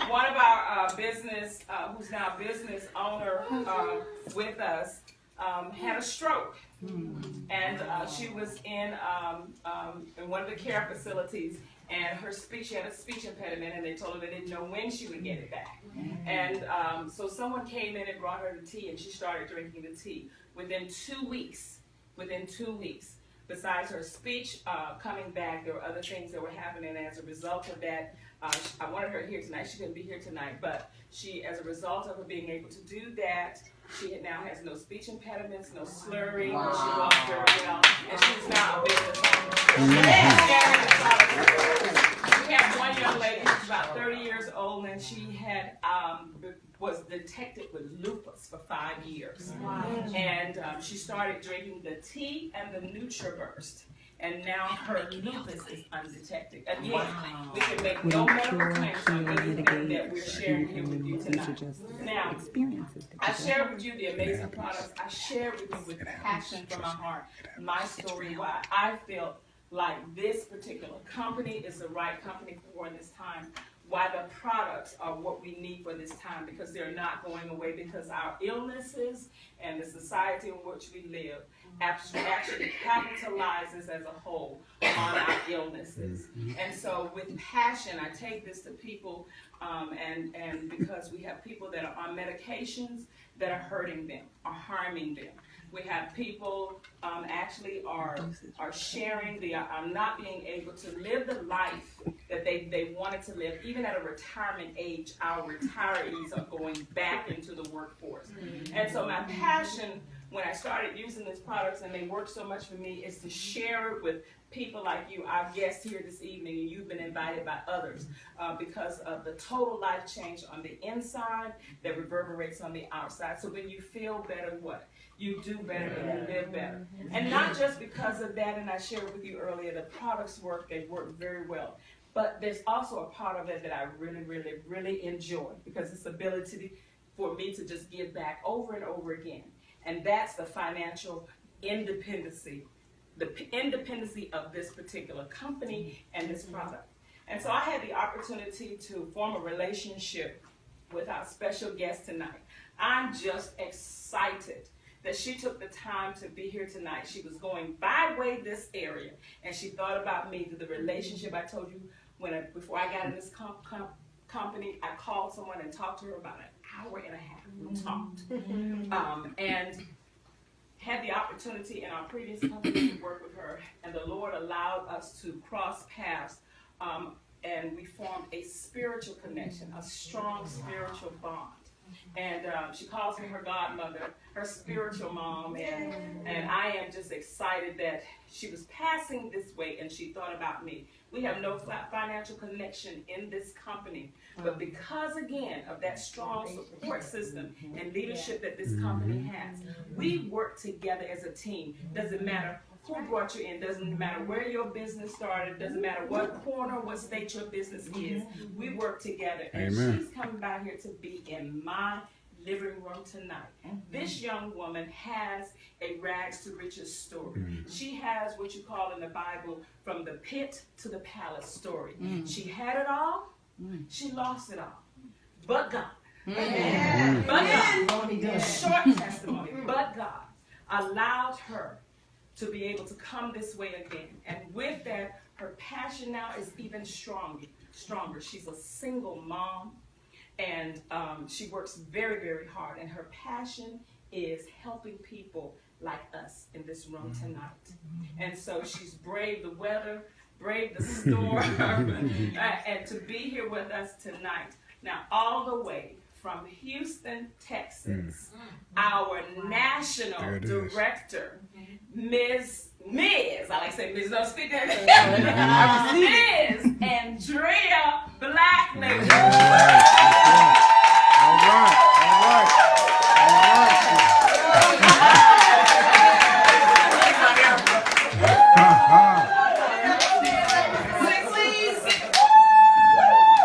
one of our business, who's now a business owner with us, had a stroke. And she was in one of the care facilities, and she had a speech impediment, and they told her they didn't know when she would get it back. And so someone came in and brought her the tea, and she started drinking the tea. Within 2 weeks, besides her speech coming back, there were other things that were happening as a result of that. I wanted her here tonight. She couldn't be here tonight, but she, as a result of her being able to do that, she now has no speech impediments, no slurring. Wow. She walks very well, and she's now a business owner. We have one young lady was detected with lupus for 5 years. Wow. And she started drinking the tea and the NutriBurst. And now her lupus is undetected. Again, we can make no medical claims on anything that we're sharing here with you tonight. Now, I shared with you the amazing products. I shared with you with passion from my heart my story, why I felt like this particular company is the right company for this time, why the products are what we need for this time, because they're not going away, because our illnesses and the society in which we live actually capitalizes as a whole on our illnesses. And so with passion, I take this to people, and because we have people that are on medications that are hurting them, are harming them. We have people actually are sharing the not being able to live the life that they wanted to live. Even at a retirement age, our retirees are going back into the workforce. And so my passion when I started using these products, and they work so much for me, is to share it with people like you, our guests here this evening, and you've been invited by others because of the total life change on the inside that reverberates on the outside. So when you feel better, what? You do better and you live better. And not just because of that, and I shared with you earlier, the products work, they work very well. But there's also a part of it that I really, really, really enjoy, because it's the ability for me to just give back over and over again. And that's the financial independency, the independency of this particular company and this product. And so I had the opportunity to form a relationship with our special guest tonight. I'm just excited that she took the time to be here tonight. She was going by way this area, and she thought about me through the relationship. I told you before I got in this company, I called someone and talked to her about an hour and a half. We talked. And had the opportunity in our previous company to work with her, and the Lord allowed us to cross paths, and we formed a spiritual connection, a strong spiritual bond. And she calls me her godmother, her spiritual mom, and I am just excited that she was passing this way and she thought about me. We have no financial connection in this company, but because, again, of that strong support system and leadership that this company has, we work together as a team. Doesn't matter who brought you in, doesn't matter where your business started, doesn't matter what corner, what state your business is, we work together. And she's coming by here to be in my living room tonight. This young woman has a rags to riches story. She has what you call in the Bible from the pit to the palace story. She had it all, she lost it all, but God. But God, short testimony, but God allowed her to be able to come this way again. And with that, her passion now is even stronger. She's a single mom, and she works very, very hard. And her passion is helping people like us in this room tonight. And so she's braved the weather, braved the storm, and to be here with us tonight. Now, all the way from Houston, Texas, our national director, Ms. I like to say Ms. Don't speak that. Ms. Andrea Blackman.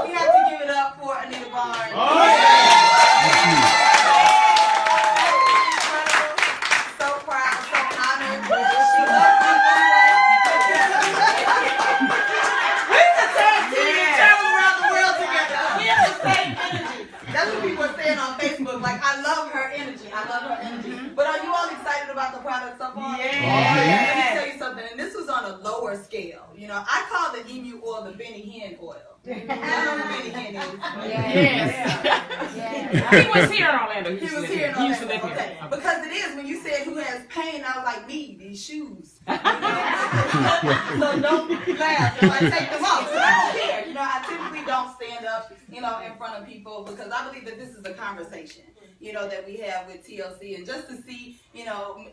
We have to give it up for Anita Barnes. So proud, so honored. That's what people are saying on Facebook. Like, I love her energy. I love her energy. But are you all excited about the product so far? Yeah. Let me tell you something. And this was on a lower scale. You know, I call the emu oil the Benny Hinn oil. I know who Benny Hinn is. He was here in Orlando. He was here in Orlando. Okay. Because it is, when you said who has pain, I was like, me, these shoes. So don't laugh if I take them off. So I don't care. You know, I typically don't stand up, you know, in front of people, because I believe that this is a conversation, you know, that we have with TLC. And just to see, you know,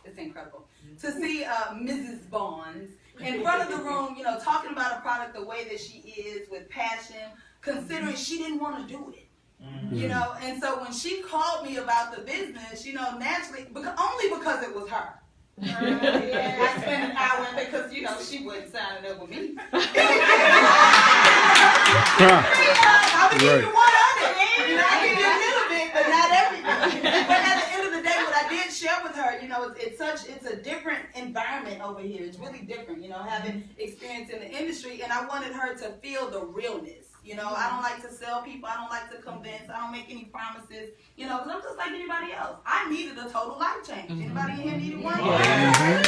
it's incredible. To see Mrs. Barnes in front of the room, you know, talking about a product the way that she is, with passion, considering she didn't want to do it. You know, and so when she called me about the business, you know, naturally, only because it was her. I spent an hour because, you know, she wasn't signing up with me. I would give you 100. You know, I give you a little bit, but not everything. But at the end of the day, what I did share with her, you know, it's a different environment over here. It's really different, you know, having experience in the industry, and I wanted her to feel the realness. You know, I don't like to sell people. I don't like to convince. I don't make any promises. You know, because I'm just like anybody else. I needed a total life change. Anybody in here needed one? And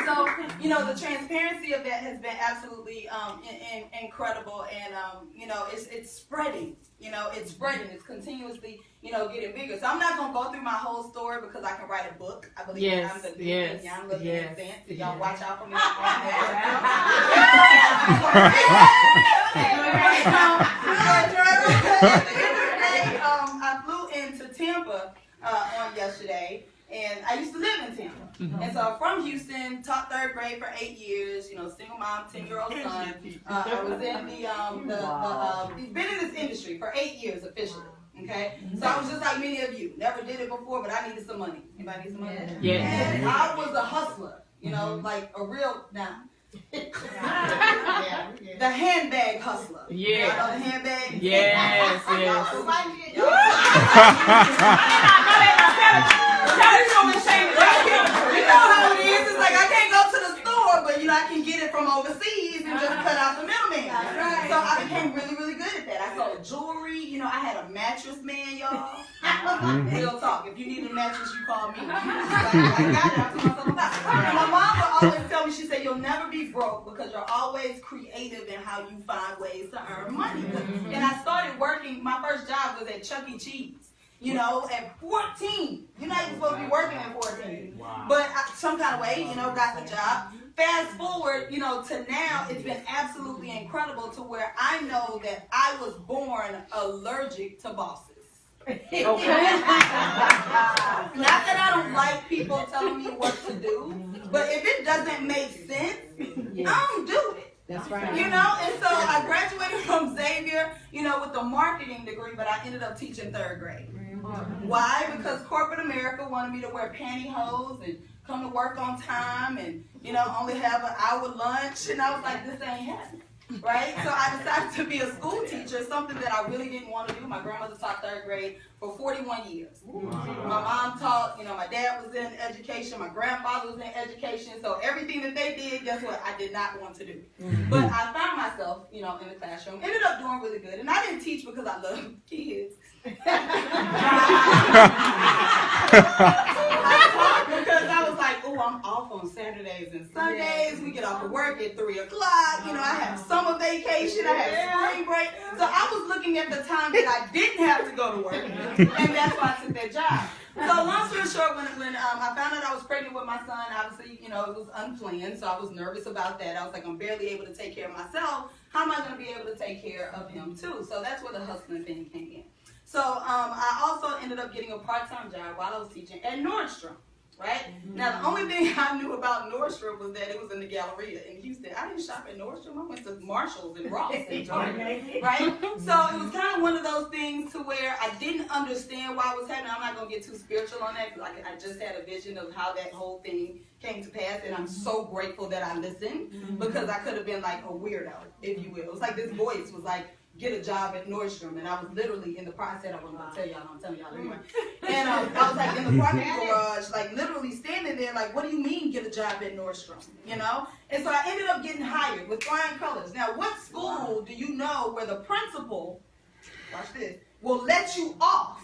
so, you know, the transparency of that has been absolutely incredible. And, you know, it's spreading. You know, it's spreading. It's continuously, you know, getting bigger. So I'm not going to go through my whole story because I can write a book. I believe I'm the big young looking advance. So y'all watch out for me. At the end of the day, I flew into Tampa on yesterday, and I used to live in Tampa. And so I'm from Houston, taught third grade for 8 years, you know, single mom, 10-year-old son. I was in been in this industry for 8 years officially. Okay, so I was just like many of you, never did it before, but I needed some money. Anybody need some money? Yeah. And I was a hustler, you know, like a real the handbag hustler. Yeah. You know the handbag? Yes, yes. You know how it is. It's like I can't go to the store, but you know I can get it from overseas and just cut out the middleman. Right. So I became really, really good at that. I sold jewelry. You know, I had a mattress man, y'all. Real talk. If you need a mattress, you call me. I got it. I told myself about it. My mom would always tell me, she said, you'll never be broke because you're always creative in how you find ways to earn money. And I started working, my first job was at Chuck E. Cheese. You know, at 14. You're not even supposed to be working at 14. Wow. But some kind of way, you know, got the job. Fast forward, you know, to now, it's been absolutely incredible to where I know that I was born allergic to bosses. Okay. Not that I don't like people telling me what to do, but if it doesn't make sense, I don't do it. That's right. You know, and so I graduated from Xavier, you know, with a marketing degree, but I ended up teaching third grade. Why? Because corporate America wanted me to wear pantyhose and come to work on time and, you know, only have an hour lunch. And I was like, this ain't happening. Right? So I decided to be a school teacher, something that I really didn't want to do. My grandmother taught third grade for 41 years. Wow. My mom taught, you know, my dad was in education, my grandfather was in education. So everything that they did, guess what? I did not want to do. But I found myself, you know, in the classroom, ended up doing really good. And I didn't teach because I love kids. I taught because I was like, oh, I'm off on Saturdays and Sundays. We get off of work at 3 o'clock. You know, I have summer vacation. I have spring break. So I was looking at the time that I didn't have to go to work. And that's why I took that job. So long story short, when I found out I was pregnant with my son, obviously, you know, it was unplanned. So I was nervous about that. I was like, I'm barely able to take care of myself. How am I going to be able to take care of him too? So that's where the hustling thing came in. So I also ended up getting a part-time job while I was teaching at Nordstrom, right? Now, the only thing I knew about Nordstrom was that it was in the Galleria in Houston. I didn't shop at Nordstrom. I went to Marshalls and Ross and Target, right? So it was kind of one of those things to where I didn't understand why it was happening. I'm not going to get too spiritual on that because I just had a vision of how that whole thing came to pass, and I'm so grateful that I listened because I could have been like a weirdo, if you will. It was like this voice was like, get a job at Nordstrom, and I was literally in the process. I wasn't going to tell y'all, I'm telling y'all anyway. And I was like in the parking garage, like literally standing there, like, what do you mean get a job at Nordstrom? You know? And so I ended up getting hired with flying colors. Now, what school do you know where the principal, watch this, will let you off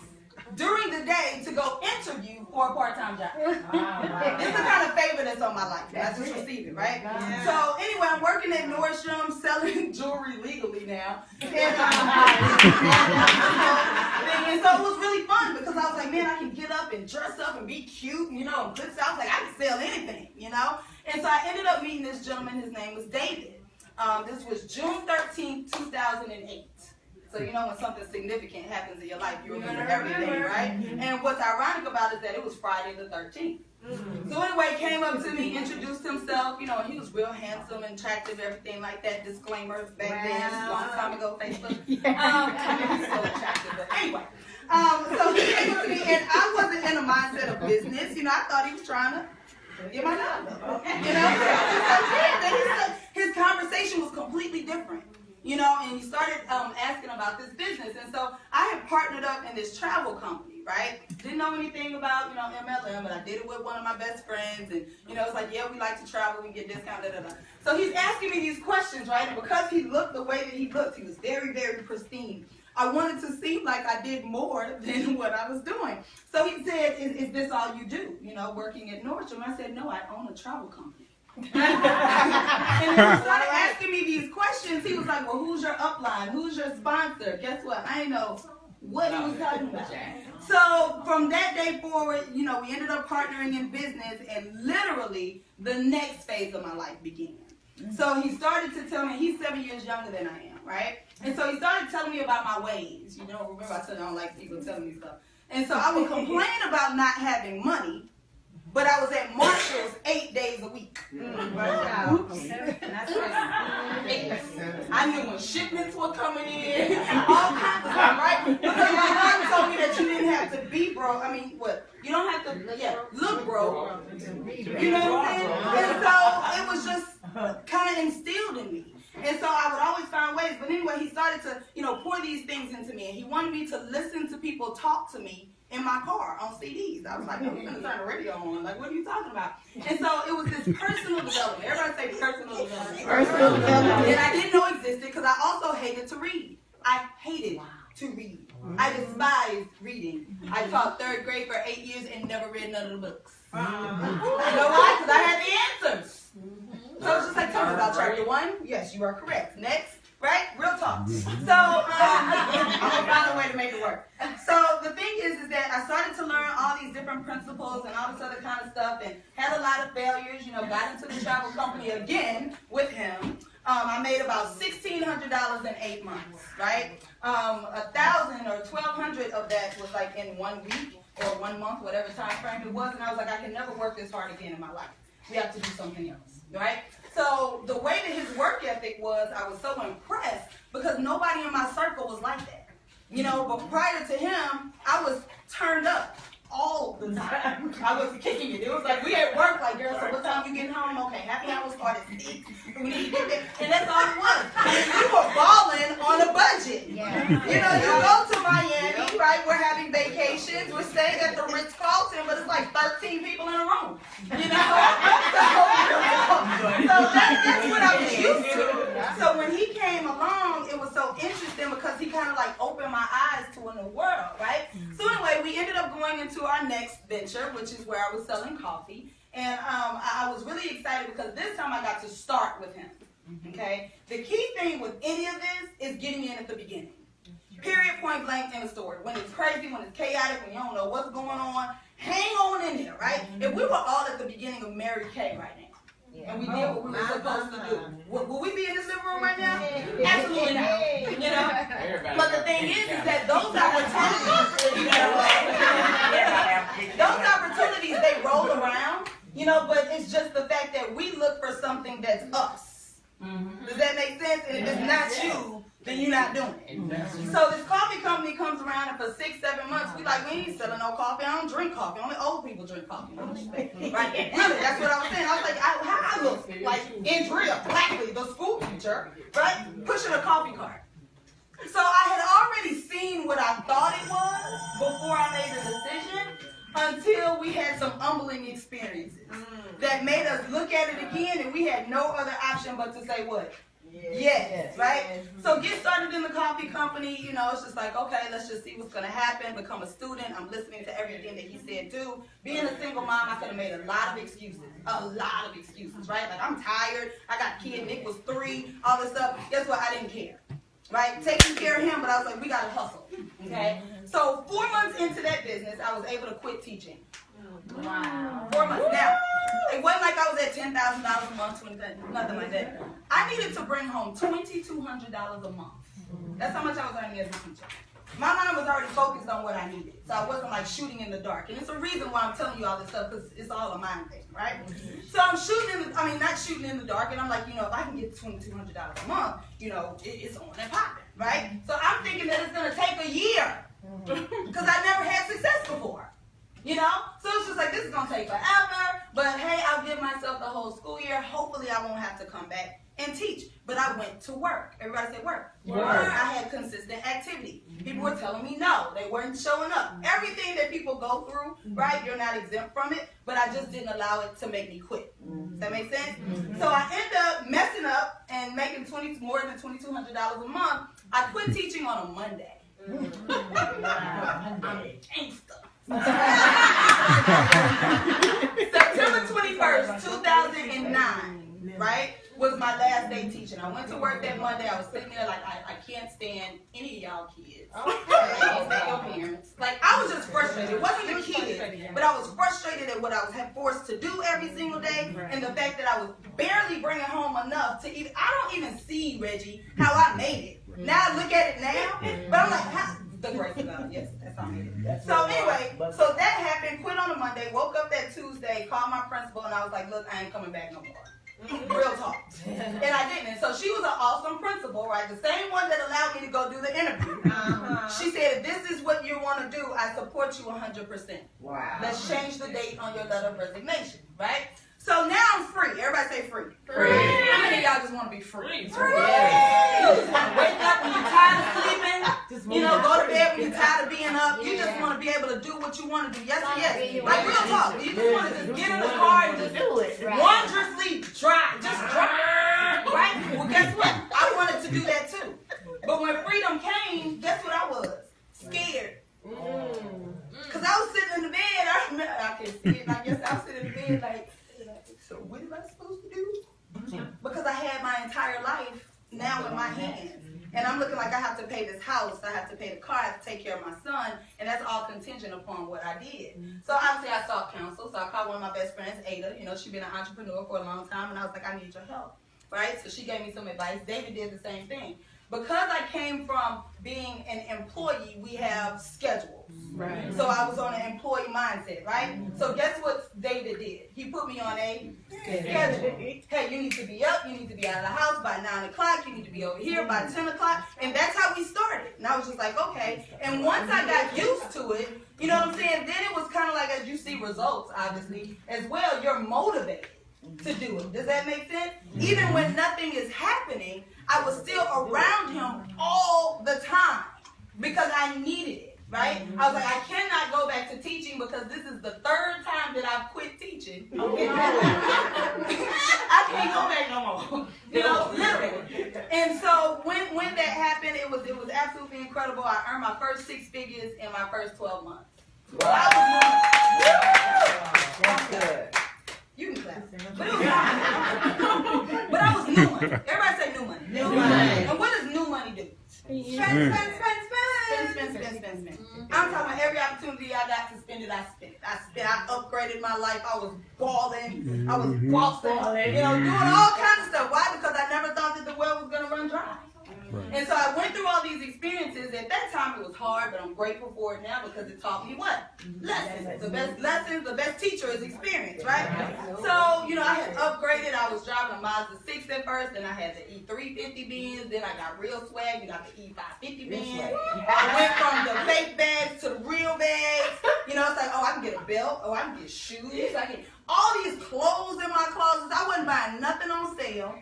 during the day to go interview for a part-time job? This is the kind of favor that's on my life. I just received it, right? Yeah. So anyway, I'm working at Nordstrom selling jewelry legally now. And so it was really fun because I was like, man, I can get up and dress up and be cute, you know, good stuff. I was like, I can sell anything, you know? And so I ended up meeting this gentleman. His name was David. This was June 13th, 2008. So you know when something significant happens in your life, you remember everything, right? And what's ironic about it is that it was Friday the 13th. So anyway, came up to me, introduced himself, you know, and he was real handsome and attractive, everything like that. Disclaimer, back then, a long time ago, Facebook. He's still attractive, but anyway. So he came up to me, and I wasn't in a mindset of business. You know, I thought he was trying to get my number. You know, his conversation was completely different. You know, and he started asking about this business. And so I had partnered up in this travel company, right? Didn't know anything about, you know, MLM, but I did it with one of my best friends. And, you know, it's like, yeah, we like to travel, we get discount, da-da-da. So he's asking me these questions, right? And because he looked the way that he looked, he was very, very pristine. I wanted to seem like I did more than what I was doing. So he said, is this all you do, you know, working at Nordstrom? I said, no, I own a travel company. And he started asking me these questions. He was like, well, who's your upline? Who's your sponsor? Guess what? I didn't know what he was talking about. So from that day forward, you know, we ended up partnering in business, and literally the next phase of my life began. So he started to tell me, he's 7 years younger than I am, right? And so he started telling me about my ways. You know, remember I said I don't like people telling me stuff. And so I would complain about not having money, but I was at Marshall's 8 days a week. I knew when shipments were coming in, all kinds of stuff, right? Because my mom told me that you didn't have to be broke. I mean, what? You don't have to, look broke. You know what I'm saying? And so it was just kind of instilled in me. And so I would always find ways. But anyway, he started to, you know, pour these things into me. And he wanted me to listen to people talk to me in my car on CDs. I was like, I'm going to turn the radio on. Like, what are you talking about? And so it was this personal development. Everybody say personal development. Personal development. And I didn't know existed because I also hated to read. I hated to read. I despised reading. I taught third grade for 8 years and never read none of the books. You know why? Because I had the answers. So it's just like, tell me about chapter 1. Yes, you are correct. Next. Right? Real talk. So I'm going to find a way to make it work. So the thing is that I started to learn all these different principles and all this other kind of stuff, and had a lot of failures, you know, got into the travel company again with him. I made about $1,600 in 8 months, right? 1,000 or 1,200 of that was like in 1 week or 1 month, whatever time frame it was, and I was like, I can never work this hard again in my life. We have to do something else, right? So the way that his work ethic was, I was so impressed because nobody in my circle was like that. You know, but prior to him, I was turned up all the time. I was kicking it. It was like, we at work, like, girl, so what time you getting home? Okay, happy hour start at 6. We need to get there. And that's all it was. And we were balling on a budget. Yeah. You know, you go to Miami, right? We're having vacations. We're staying at the Ritz-Carlton, but it's like 13 people in a room. You know? So that's what I was used to. So when he came along, it was so interesting because he kind of like opened my eyes to a new world, right? So anyway, we ended up going into our next venture, which is where I was selling coffee. And I was really excited because this time I got to start with him, okay? The key thing with any of this is getting in at the beginning. Period, point blank, in the story. When it's crazy, when it's chaotic, when you don't know what's going on, hang on in there, right? If we were all at the beginning of Mary Kay right now, and we did what we were supposed to do, will we be in this living room right now? Absolutely not. You know? But the thing is that those opportunities, they roll around, you know, but it's just the fact that we look for something that's us. Does that make sense? And if it's not you, then you're not doing it. So this coffee company comes around, and for 6-7 months, we like, we ain't selling no coffee. I don't drink coffee. Only old people drink coffee. Right? Really, that's what I was saying. I was like, how I look like Andrea, Blackley, the school teacher, right? Pushing a coffee cart. So I had already seen what I thought it was before I made the decision, until we had some humbling experiences that made us look at it again, and we had no other option but to say what? Yes, right? Yes. So get started in the coffee company, you know, it's just like, okay, let's just see what's going to happen. Become a student. I'm listening to everything that he said do. Being a single mom, I could have made a lot of excuses. Right? Like, I'm tired. I got a kid. Nick was 3, all this stuff. Guess what? I didn't care. Right? Taking care of him, but I was like, we got to hustle. Okay? So 4 months into that business, I was able to quit teaching. Wow. 4 months. Now, it wasn't like I was at $10,000 a month, nothing like that. I needed to bring home $2,200 a month. That's how much I was earning as a teacher. My mind was already focused on what I needed. So I wasn't like shooting in the dark. And it's a reason why I'm telling you all this stuff, because it's all a mind thing, right? So I'm not shooting in the dark, and I'm like, if I can get $2,200 a month, it's on and popping, right? So I'm thinking that it's gonna take a year, because I never had success before. So it's just like, this is gonna take forever, but hey, I'll give myself the whole school year. Hopefully I won't have to come back and teach. But I went to work. Everybody say work. Work. I had consistent activity. People were telling me no, they weren't showing up. Everything that people go through, right, you're not exempt from it, but I just didn't allow it to make me quit. Does that make sense? So I ended up messing up and making more than $2,200 a month. I quit teaching on a Monday. I'm a gangster. September 21st, 2009, right, was my last day teaching. I went to work that Monday. I was sitting there like, I can't stand any of y'all kids. Okay, your parents. Like, I was just frustrated. It wasn't the kids, but I was frustrated at what I was forced to do every single day, and the fact that I was barely bringing home enough to even, I don't even see, Reggie, how I made it. Now I look at it now, but I'm like, how? The grace of God, yes, that's how I made it. So anyway, so that happened, quit on a Monday, woke up that Tuesday, called my principal, and I was like, look, I ain't coming back no more. Real talk. And I didn't. And so she was an awesome principal, right? The same one that allowed me to go do the interview. She said, if this is what you want to do, I support you 100%. Wow. Let's change the date on your letter of resignation, right? So now I'm free. Everybody say free. Free. How many of y'all just want to be free? Free. You just want to wake up when you're tired of sleeping. Go to bed when you're tired of being up. You just want to be able to do what you want to do. Yes or yes? Like real talk. You just want to just get in the car and just do it. Wondrously drive. Just drive. Right? Well, guess what? I wanted to do that too. But when freedom came, guess what I was? Scared. Because I was sitting in the bed. I remember, I can see it. And I guess I was sitting in the bed like, so what am I supposed to do? Because I had my entire life now in my hands. And I'm looking like I have to pay this house, I have to pay the car, I have to take care of my son, and that's all contingent upon what I did. So obviously I sought counsel, so I called one of my best friends, Ada. She's been an entrepreneur for a long time, and I was like, I need your help, right? So she gave me some advice. David did the same thing. Because I came from being an employee, we have schedules. Right. So I was on an employee mindset, right? So guess what David did? He put me on a schedule. Hey, you need to be up, you need to be out of the house by 9 o'clock, you need to be over here by 10 o'clock. And that's how we started. And I was just like, okay. And once I got used to it, you know what I'm saying? Then it was kind of like, as you see results, obviously, as well, you're motivated to do it. Does that make sense? Even when nothing is happening, I was still around him all the time because I needed it, right? I was like, I cannot go back to teaching because this is the third time that I've quit teaching. Okay. I can't go back no more. Literally. And so when that happened, it was absolutely incredible. I earned my first 6 figures in my first 12 months. That's good. You can clap. But I was new money. Everybody say new money. New money. And what does new money do? Spend. I'm talking about every opportunity I got to spend it, I spent it. I upgraded my life. I was balling. I was bossing. Doing all kinds of stuff. Why? Because I never thought that the well was going to run dry. Right. And so I went through all these experiences. At that time, it was hard, but I'm grateful for it now because it taught me what? Lessons. The best lessons, the best teacher is experience, right? So, I had upgraded. I was driving a Mazda 6 at first, then I had the E350 Benz, then I got real swag, got the E550 Benz. I went from the fake bags to the real bags. It's like, oh, I can get a belt. Oh, I can get shoes. I can all these clothes in my closets. I wasn't buying nothing on sale.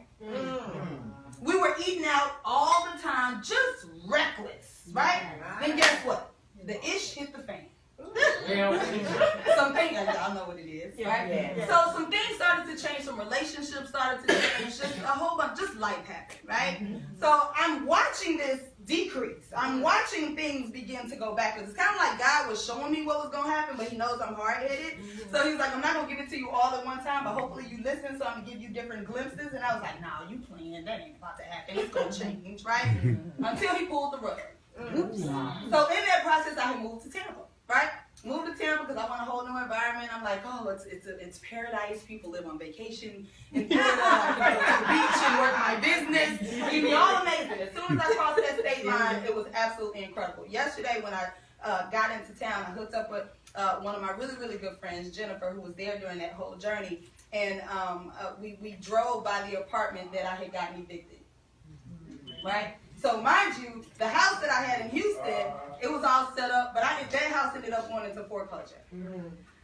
We were eating out all the time, just reckless, right? Then guess what? The ish hit the fan. Some things, y'all know what it is, right? Yeah. So some things started to change, some relationships started to change, just a whole bunch, just life happened, right? So I'm watching this decrease. I'm watching things begin to go backwards. It's kind of like God was showing me what was going to happen, but he knows I'm hard-headed. So he's like, I'm not going to give it to you all at one time, but hopefully you listen, so I'm going to give you different glimpses. And I was like, no, you playing. That ain't about to happen. It's going to change, right? Until he pulled the rug. Oops. So in that process, I had moved to Tampa, right? Moved to Tampa because I want a whole new environment. I'm like, oh, it's paradise. People live on vacation in Florida. I can go to the beach and work my business. It'd be all amazing. As soon as I crossed that state line, it was absolutely incredible. yesterday when I got into town, I hooked up with one of my really, really good friends, Jennifer, who was there during that whole journey. And we drove by the apartment that I had gotten evicted. Right? So mind you, the house that I had in Houston, it was all set up, but that house ended up going into foreclosure.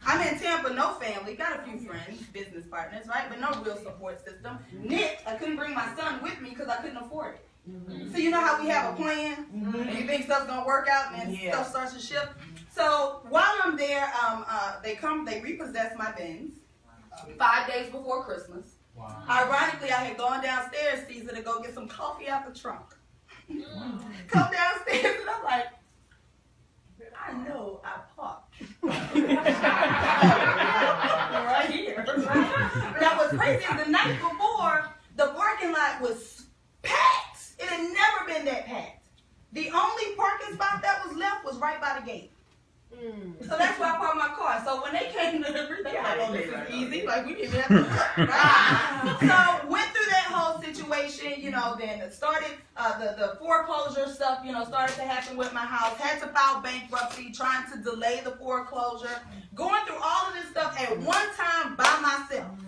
I'm in Tampa, no family, got a few friends, business partners, right? But no real support system. Nick, I couldn't bring my son with me because I couldn't afford it. So you know how we have a plan, and you think stuff's gonna work out, and then stuff starts to shift. So while I'm there, they repossess my Benz 5 days before Christmas. Wow. Ironically, I had gone downstairs, Caesar, to go get some coffee out the trunk. Come downstairs, and I'm like, I know I parked right here. Now what's crazy is the night before, the parking lot was packed. It had never been that packed. The only parking spot that was left was right by the gate. So that's where I parked my car. So when they came to the they like, oh, this is easy. Like, we didn't even have to look, right? So went through that whole situation, then it started, the foreclosure stuff, started to happen with my house. Had to file bankruptcy, trying to delay the foreclosure. Going through all of this stuff at one time by myself.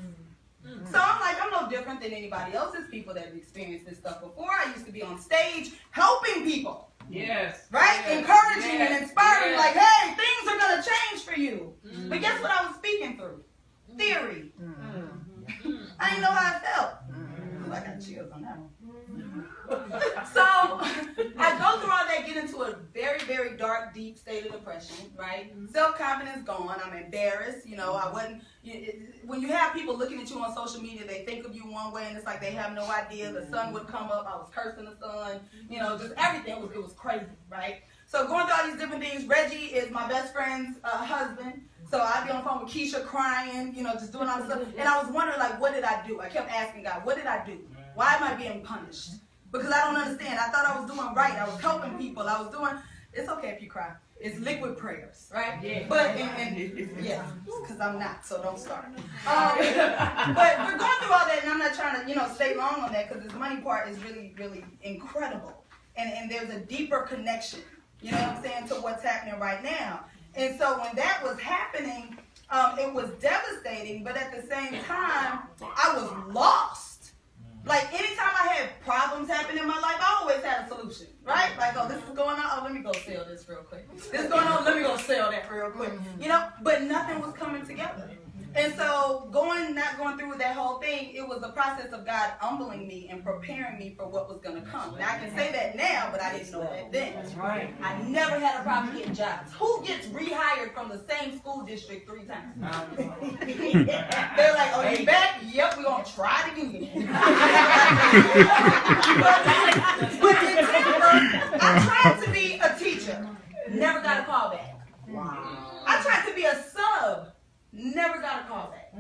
So I'm like, I'm no different than anybody else. There's people that have experienced this stuff before. I used to be on stage helping people. Yes. Right? Yes. Encouraging and inspiring, like, hey, things are going to change for you. But guess what I was speaking through? Theory. I didn't know how it felt. Ooh, I got chills on that one. So I go through all that, get into a very, very dark, deep state of depression, right? Self-confidence gone. I'm embarrassed. I wasn't. When you have people looking at you on social media, they think of you one way, and it's like they have no idea. The sun would come up. I was cursing the sun. Just everything. It was crazy, right? So going through all these different things. Reggie is my best friend's husband. So I'd be on the phone with Keisha crying, just doing all this stuff. And I was wondering, like, what did I do? I kept asking God, what did I do? Why am I being punished? Because I don't understand. I thought I was doing right. I was helping people. I was doing, it's okay if you cry. It's liquid prayers, right? Yeah. But, yeah, because I'm not, so don't start. But we're going through all that, and I'm not trying to, stay long on that, because this money part is really, really incredible. And there's a deeper connection, you know what I'm saying, to what's happening right now. And so when that was happening, it was devastating, but at the same time, I was lost. Like, anytime I had problems happen in my life, I always had a solution, right? Like, oh, this is going on. Oh, let me go sell this real quick. This is going on. Let me go sell that real quick. But nothing was coming together. And so not going through with that whole thing, it was the process of God humbling me and preparing me for what was going to come. Now, I can say that now, but I didn't know that then. That's right. I never had a problem getting jobs. Who gets rehired from the same school district 3 times? They're like, oh, you back? Yep, we're going to try it again. But in Denver, I tried to be a teacher. Never got a call back. Wow. I tried to be a sub. Never got a call back.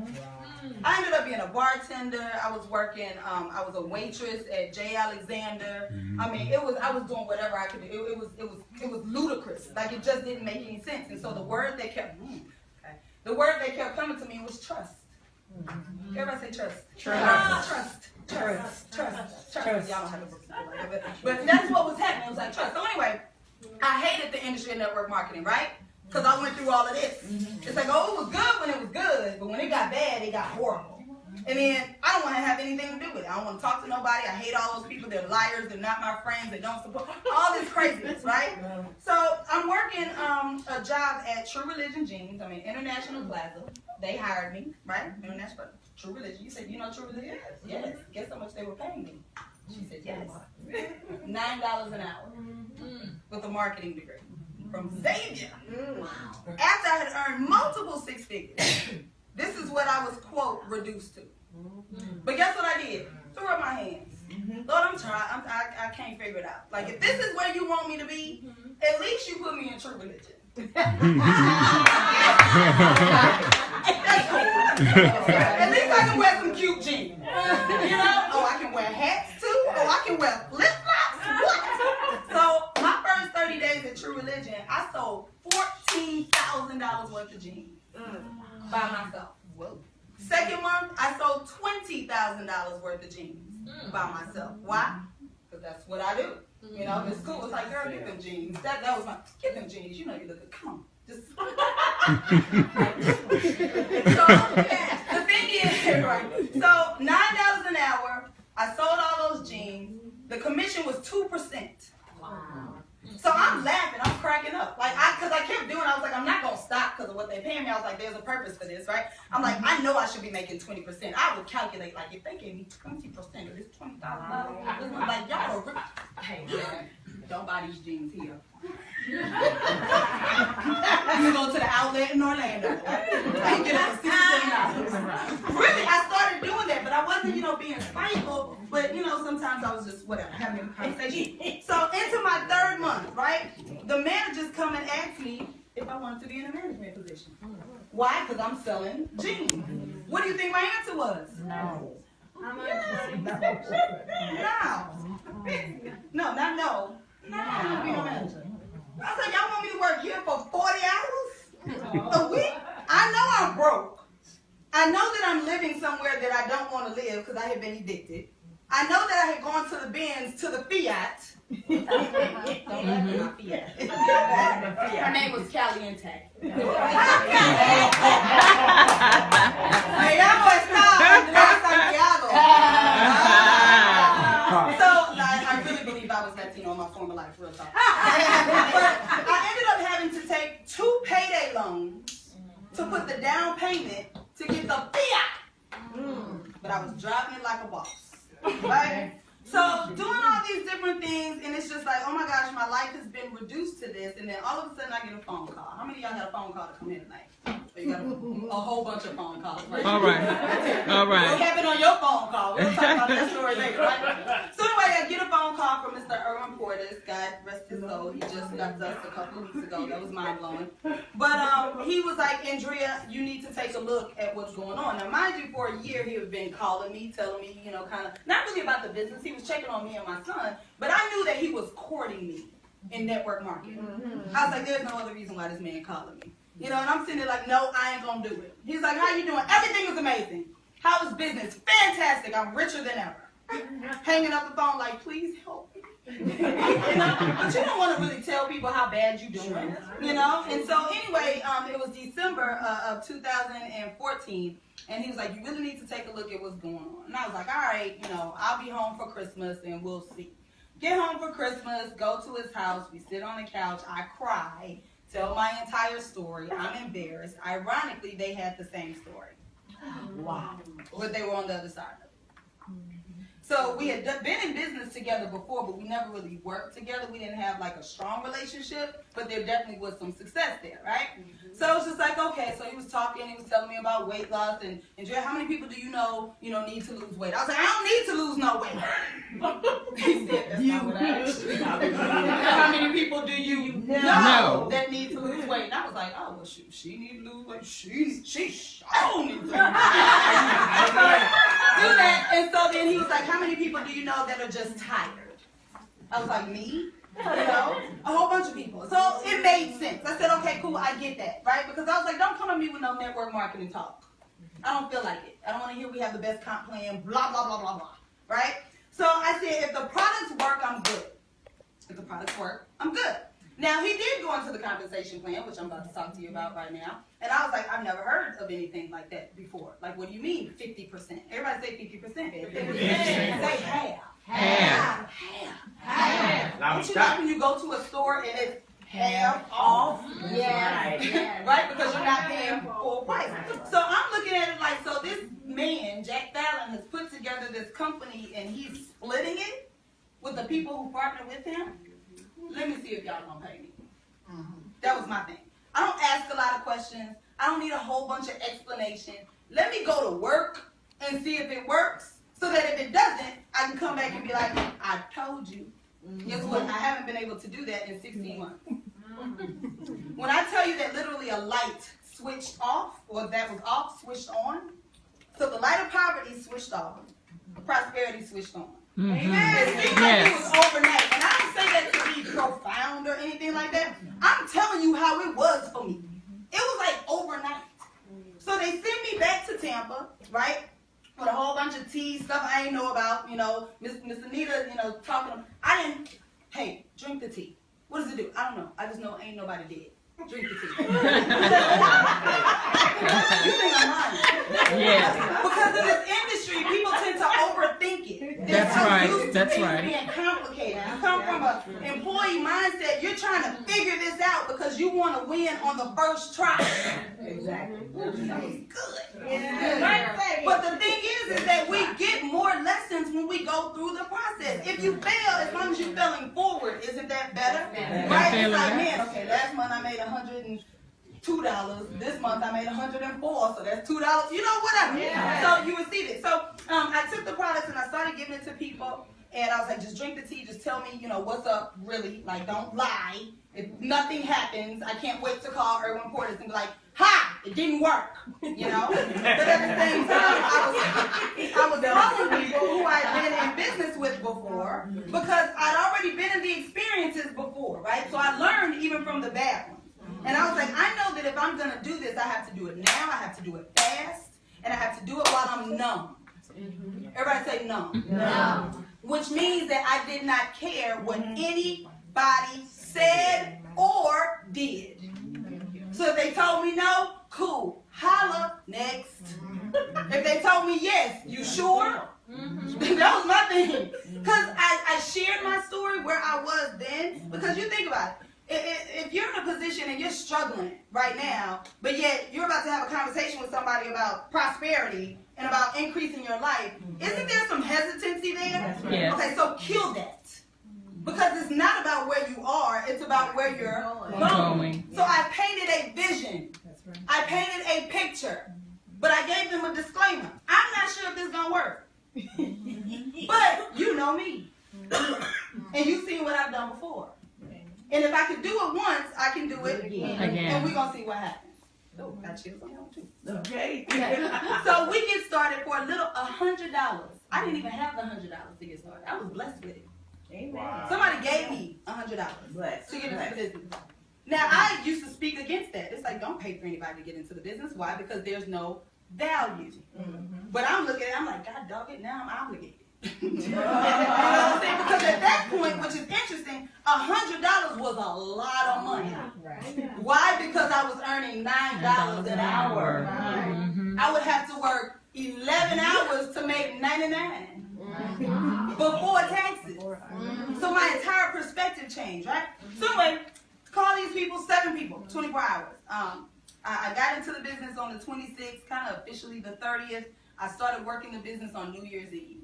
I ended up being a bartender. I was working. I was a waitress at J. Alexander. I mean, I was doing whatever I could do. It was ludicrous. Like, it just didn't make any sense. And so the word that kept coming to me was trust. Everybody say trust. Trust. Trust. Y'all don't have to book like that, but that's what was happening. It was like trust. So anyway, I hated the industry of network marketing, right? Because I went through all of this. It's like, oh, it was good when it was good, but when it got bad, it got horrible. And then I don't want to have anything to do with it. I don't want to talk to nobody. I hate all those people. They're liars. They're not my friends. They don't support. All this craziness, right? So I'm working a job at True Religion Jeans. I'm in International Plaza. They hired me, right? International True Religion. You said, you know True Religion? Yes. Guess how much they were paying me? She said, yes. $9 an hour with a marketing degree. From Xavier. After I had earned multiple 6 figures, this is what I was, quote, reduced to. But guess what I did? Threw up my hands. Lord, I'm trying. I can't figure it out. Like, if this is where you want me to be, at least you put me in True Religion. At least I can wear some cute jeans. Oh, I can wear hats too. Oh, I can wear flip-flops. What? So my first 30 days at True Religion, I sold $14,000 worth of jeans by myself. Whoa. Second month, I sold $20,000 worth of jeans by myself. Why? because that's what I do. You know, it's cool. It's like, girl, get them jeans. That was my, get them jeans. You know you look good. Come on. Just. So, the thing is, right? So, $9 an hour. I sold all those jeans. The commission was 2%. Wow. So I'm laughing, I'm cracking up. Like, because I kept doing it, I was like, I'm not going to stop because of what they paying me. I was like, there's a purpose for this, right? I'm like, I know I should be making 20%. I would calculate, like, if they gave me 20% of this $20,000, I'm like, y'all are, hey, don't buy these jeans here. You go to the outlet in Orlando. I get it for $67. Really, I started doing that, but I wasn't, being spiteful. But, sometimes I was just, whatever, having a conversation. So, into my 3rd month, right, the managers come and ask me if I wanted to be in a management position. Why? Because I'm selling jeans. What do you think my answer was? No. No, not no. No, I don't be no manager. I was like, y'all want me to work here for 40 hours a week? I know I'm broke. I know that I'm living somewhere that I don't want to live because I had been evicted. I know that I had gone to the Benz, to the Fiat. Don't laugh at my Fiat. Her name was Caliente. Hey, y'all boys stop. Andrea Santiago. So, I really believe I was Latino in my former life, real talk. But I ended up having to take 2 payday loans to put the down payment to get the Fiat. But I was driving it like a boss, right? So doing all these different things, and it's just like, oh my gosh, my life has been reduced to this, and then all of a sudden I get a phone call. How many of y'all got a phone call to come in tonight? So you got a whole bunch of phone calls, right? All right. All right. What happened on your phone call? We'll talk about that story later, right? So anyway, I get a phone call from Mr. Irwin Portis. God rest his soul. He just left us a couple of weeks ago. That was mind-blowing. But he was like, Andrea, you need to take a look at what's going on. Now, mind you, for a year, he had been calling me, telling me, kind of, not really about the business. He was checking on me and my son, but I knew that he was courting me in network marketing. I was like, there's no other reason why this man calling me. And I'm sitting there like, no, I ain't gonna do it. He's like, how you doing? Everything is amazing. How is business? Fantastic. I'm richer than ever. Hanging up the phone like, please help me. But you don't want to really tell people how bad you're doing, And so anyway, it was December of 2014, and he was like, you really need to take a look at what's going on. And I was like, all right, I'll be home for Christmas and we'll see. Get home for Christmas, go to his house, we sit on the couch, I cry, tell my entire story, I'm embarrassed. Ironically, they had the same story. Wow. But they were on the other side of it. So we had been in business together before, but we never really worked together. We didn't have like a strong relationship, but there definitely was some success there, right? So it was just like, okay, so he was talking, he was telling me about weight loss, and Andrea, how many people do you know, need to lose weight? I was like, I don't need to lose no weight. He said, that's not what I asked. How many people do you know that need to lose weight? And I was like, oh, well, she need to lose weight. She sure needs to lose weight. Do that. And so then he was like, how many people do you know that are just tired? I was like, me? A whole bunch of people. So it made sense. I said, okay, cool, I get that, right? Because I was like, don't come at me with no network marketing talk. I don't feel like it. I don't want to hear we have the best comp plan, blah, blah, blah, blah, blah, right? So I said, if the products work, I'm good. If the products work, I'm good. Now, he did go into the compensation plan, which I'm about to talk to you about right now. And I was like, I've never heard of anything like that before. Like, what do you mean 50%? Everybody say 50%. 50%. Say half. Half. Don't you know when you go to a store and it's half off? Yeah. Right? Because you're not paying full price. So I'm looking at it like, so this man, Jack Fallon, has put together this company and he's splitting it with the people who partner with him. Let me see if y'all gonna pay me. That was my thing. I don't ask a lot of questions. I don't need a whole bunch of explanation. Let me go to work and see if it works, so that if it doesn't, I can come back and be like, I told you. Guess what? I haven't been able to do that in 16 months. When I tell you that literally a light switched off, or that was off, switched on, so the light of poverty switched off, prosperity switched on. Amen. It seems like it was overnight. And I don't say that to be profound or anything like that. I'm telling you how it was for me. It was like overnight. So they send me back to Tampa, right? with a whole bunch of tea, stuff I ain't know about, Miss Anita, talking. I didn't, hey, drink the tea. What does it do? I don't know. I just know ain't nobody dead. Drink the tea. You think I'm lying? Yeah. Because in this industry, people tend to overthink it. That's right. That's right. Being complicated. You come from an employee mindset. You're trying to figure this out because you want to win on the first try. Exactly. That was good. Yeah. But the thing is that we get more lessons when we go through the process. If you fail, as long as you're failing forward, isn't that better? Right? It's like, man, okay, last month I made $102. This month I made $104, so that's $2. Whatever. Yeah. So you receive it. So I took the products and I started giving it to people, and I was like, just drink the tea, just tell me, what's up, really. Like, don't lie. If nothing happens, I can't wait to call Erwin Portis and be like, ha! It didn't work. But at the same time, I was telling people who I'd been in business with before because I'd already been in the experiences before, right? So I learned even from the bad ones. And I was like, I know that if I'm going to do this, I have to do it now, I have to do it fast, and I have to do it while I'm numb. Everybody say numb. Numb. Which means that I did not care what anybody said or did. So if they told me no, cool. Holla, next. If they told me yes, you sure? That was my thing. Because I shared my story where I was then. Because you think about it. If you're in a position and you're struggling right now, but yet you're about to have a conversation with somebody about prosperity and about increasing your life, isn't there some hesitancy there? Yes. Okay, so kill that. Because it's not about where you are, it's about where you're going. So I painted a vision. I painted a picture. But I gave them a disclaimer. I'm not sure if this is going to work. But you know me. And you've seen what I've done before. And if I could do it once, I can do it again. And we're going to see what happens. Oh, got chills on that one too. Okay. So we get started for a little $100. I didn't even have the $100 to get started. I was blessed with it. Amen. Wow. Somebody gave me $100 to get into the business. Now, I used to speak against that. It's like, don't pay for anybody to get into the business. Why? Because there's no value. But I'm looking at it, I'm like, God dog it, now I'm obligated. You know what I'm saying? Because at that point, which is interesting, $100 was a lot of money. Why? Because I was earning $9 an hour. I would have to work 11 hours to make 99 before taxes. So my entire perspective changed, right? So anyway, call these people, 7 people, 24 hours. I got into the business on the 26th, kind of officially the 30th. I started working the business on New Year's Eve.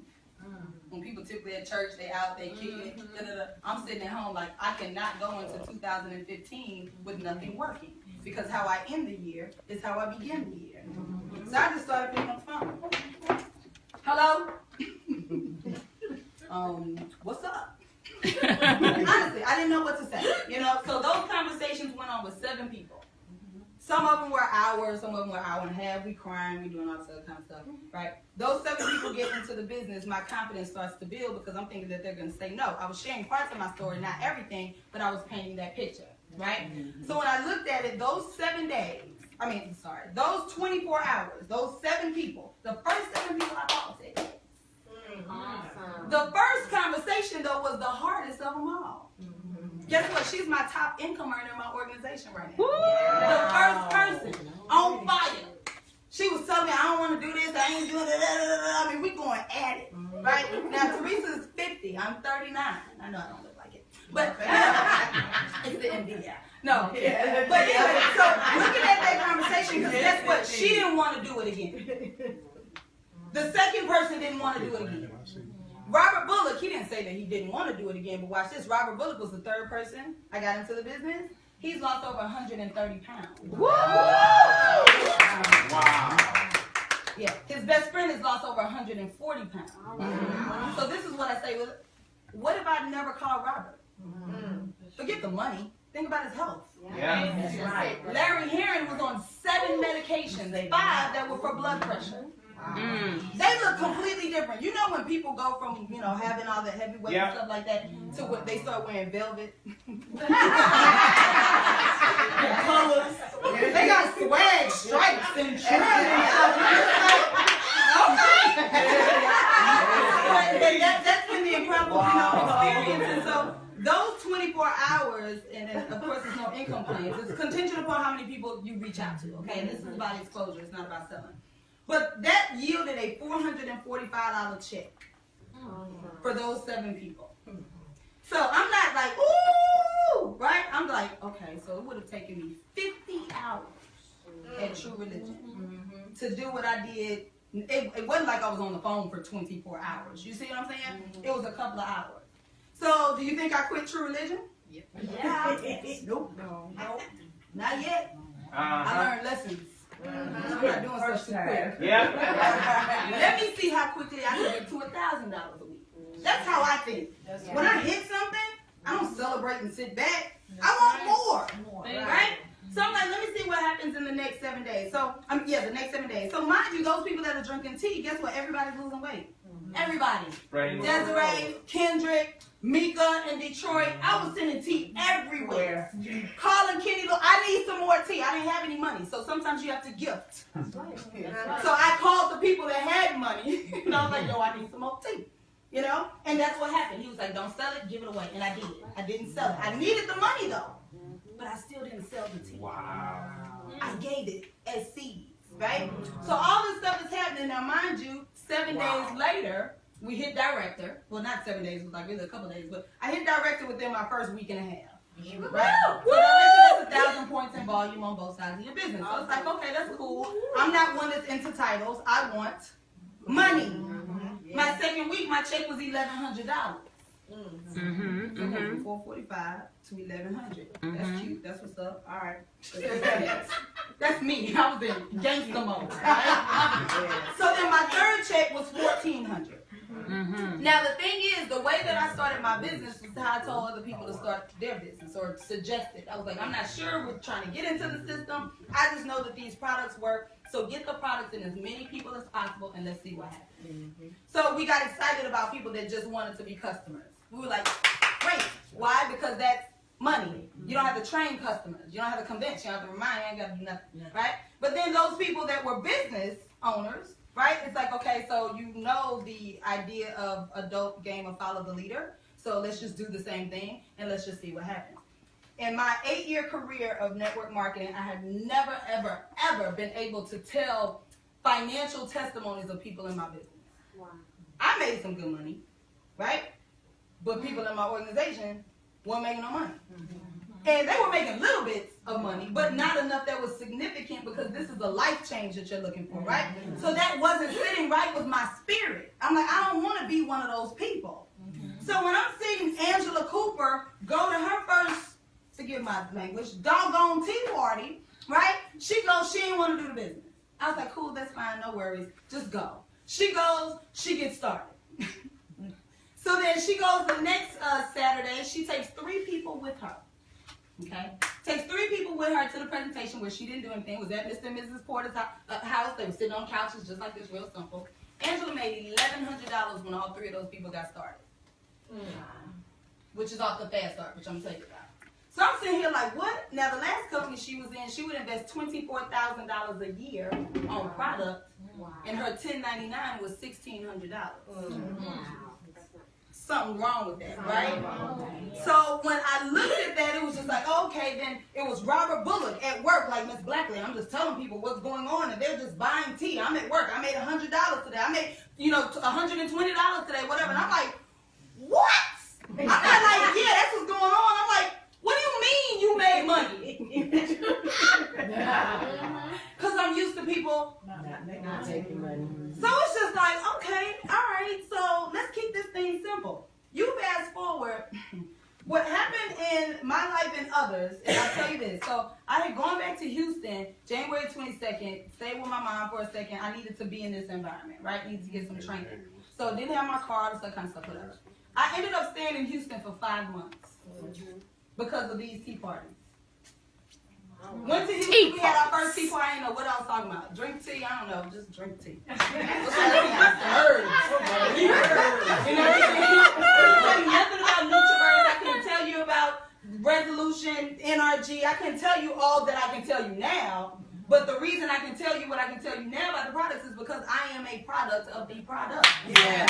When people typically at church, they out, they kicking it. I'm sitting at home like I cannot go into 2015 with nothing working. Because how I end the year is how I begin the year. So I just started picking up the phone. Hello? What's up? Honestly, I didn't know what to say. So those conversations went on with 7 people. Some of them were hours, some of them were an hour and a half. We crying, we doing all this other kind of stuff, right? Those 7 people get into the business, my confidence starts to build because I'm thinking that they're going to say no. I was sharing parts of my story, not everything, but I was painting that picture, right? So when I looked at it, those 7 days, those 24 hours, those 7 people, the first 7 people I called said yes. Awesome. The first conversation, though, was the hardest of them all. Guess what? She's my top income earner in my organization right now. The first person on fire. She was telling me, I don't want to do this, I ain't doing it. I mean, we going at it, right? Now, Teresa's 50, I'm 39. I know I don't look like it, but it's the MD, yeah. No, but anyway, so looking at that conversation, because guess what? She didn't want to do it again. The second person didn't want to do it again. Robert Bullock, he didn't say that he didn't want to do it again, but watch this. Robert Bullock was the 3rd person I got into the business. He's lost over 130 pounds. Woo! Wow. Yeah, his best friend has lost over 140 pounds. So this is what I say, what if I never called Robert? Forget the money. Think about his health. Yeah. That's right. Larry Herring was on 7 medications, 5 that were for blood pressure. They look completely different. You know when people go from, having all the heavyweight and stuff like that to what they start wearing velvet? Colors. They got swag, stripes, and shit. That's been the incredible experience. And so those 24 hours, and then, of course, there's no income claims. It's contingent upon how many people you reach out to, okay? And this is about exposure. It's not about selling. But that yielded a $445 check for those 7 people. So I'm not like, ooh, right? I'm like, okay, so it would have taken me 50 hours at True Religion to do what I did. It wasn't like I was on the phone for 24 hours. You see what I'm saying? It was a couple of hours. So do you think I quit True Religion? Yep. Yeah. Nope. No. Not yet. I learned lessons. I'm not doing stuff too quick. Yeah. Let me see how quickly I can get to $1,000 a week. That's how I think. When I hit something, I don't celebrate and sit back. I want more. Right? So I'm like, let me see what happens in the next 7 days. So, the next 7 days. So mind you, those people that are drinking tea, guess what? Everybody's losing weight. Everybody. Right. Desiree, Kendrick, Mika, and Detroit. I was sending tea everywhere. Calling Kenny, look, I need some more tea. I didn't have any money. So sometimes you have to gift. So I called the people that had money. And I was like, yo, I need some more tea. You know? And that's what happened. He was like, don't sell it, give it away. And I did. I didn't sell it. I needed the money, though. But I still didn't sell the tea. Wow. I gave it as seeds, right? So all this stuff is happening. Now, mind you, 7 days later, we hit director. Well, not 7 days, it was like really a couple days, but I hit director within my first week and a half. Right? So director has 1,000 points in volume on both sides of your business. So it's like, okay, that's cool. I'm not one that's into titles. I want money. My second week, my check was $1,100. So from 445 to 1,100. That's cute. That's what's up. All right. That's me. I was in gangster mode. Right? So then my third check was 1,400. Now the thing is, the way that I started my business was how I told other people to start their business or suggested. I was like, I'm not sure. We're trying to get into the system. I just know that these products work. So get the products in as many people as possible, and let's see what happens. So we got excited about people that just wanted to be customers. We were like, great. Why? Because that's money. You don't have to train customers. You don't have to convince. You don't have to remind. You ain't got to do nothing. Right? But then those people that were business owners, right? It's like, okay, so you know the idea of adult game of follow the leader. So let's just do the same thing, and let's just see what happens. In my 8-year career of network marketing, I have never, ever, ever been able to tell financial testimonies of people in my business. Wow. I made some good money, right? But people in my organization weren't making no money. And they were making little bits of money, but not enough that was significant because this is a life change that you're looking for, right? So that wasn't sitting right with my spirit. I'm like, I don't want to be one of those people. So when I'm seeing Angela Cooper go to her first, forgive my language, doggone tea party, right? She goes, she didn't want to do the business. I was like, cool, that's fine, no worries, just go. She goes, she gets started. So then she goes the next Saturday, she takes 3 people with her. Okay? Takes 3 people with her to the presentation where she didn't do anything. It was at Mr. and Mrs. Porter's house. They were sitting on couches just like this, real simple. Angela made $1,100 when all 3 of those people got started. Which is off the fast start, which I'm going to tell you about. So I'm sitting here like, what? Now, the last company she was in, she would invest $24,000 a year on product, and her 1099 was $1,600. Something wrong with that, right? So when I looked at that, it was just like, okay, then it was Robert Bullock at work, like Miss Blackley. I'm just telling people what's going on, and they're just buying tea. I'm at work. I made $100 today. I made, $120 today, whatever. And I'm like, what? I'm not like, yeah, that's what's going on. I'm like, what do you mean you made money? Because I'm used to people not taking money. So it's just like, okay, all right, so let's keep this thing simple. You fast forward, what happened in my life and others, and I'll tell you this. So I had gone back to Houston January 22nd, stayed with my mom for a second. I needed to be in this environment, right? Needed to get some training. So didn't have my car, all that kind of stuff, whatever. I ended up staying in Houston for 5 months because of these tea parties. Went to Houston, we had our first tea party. I didn't know what I was talking about. Drink tea? I don't know, just drink tea. Herbs. You know what I mean? Nothing about NutriBurns. I couldn't tell you about resolution, NRG. I couldn't tell you all that I can tell you now. But the reason reason I can tell you what I can tell you now about the products is because I am a product of the product. Yeah.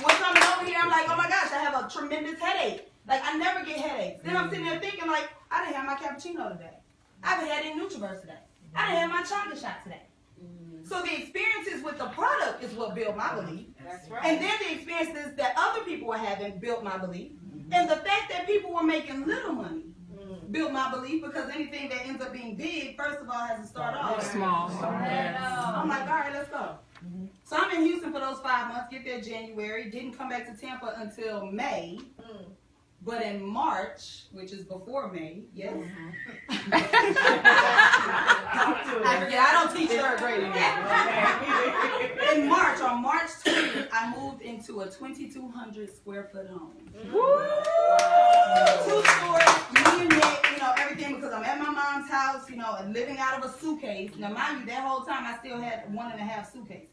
When coming over here, I'm like, oh my gosh, I have a tremendous headache. Like, I never get headaches. Then I'm sitting there thinking, like, I didn't have my cappuccino today. I haven't had any Nutriverse today. I didn't have my chocolate shot today. So the experiences with the product is what built my belief. That's right. And then the experiences that other people were having built my belief. And the fact that people were making little money built my belief, because anything that ends up being big, first of all, has to start off Small. I'm like, all right, let's go. So I'm in Houston for those 5 months, get there January, didn't come back to Tampa until May. But in March, which is before May, yes. I don't teach third grade anymore. In March, on March 20th, I moved into a 2,200 square foot home. Wow. 2 stories, me and Nick, everything, because I'm at my mom's house, and living out of a suitcase. Now, mind you, that whole time I still had 1.5 suitcases,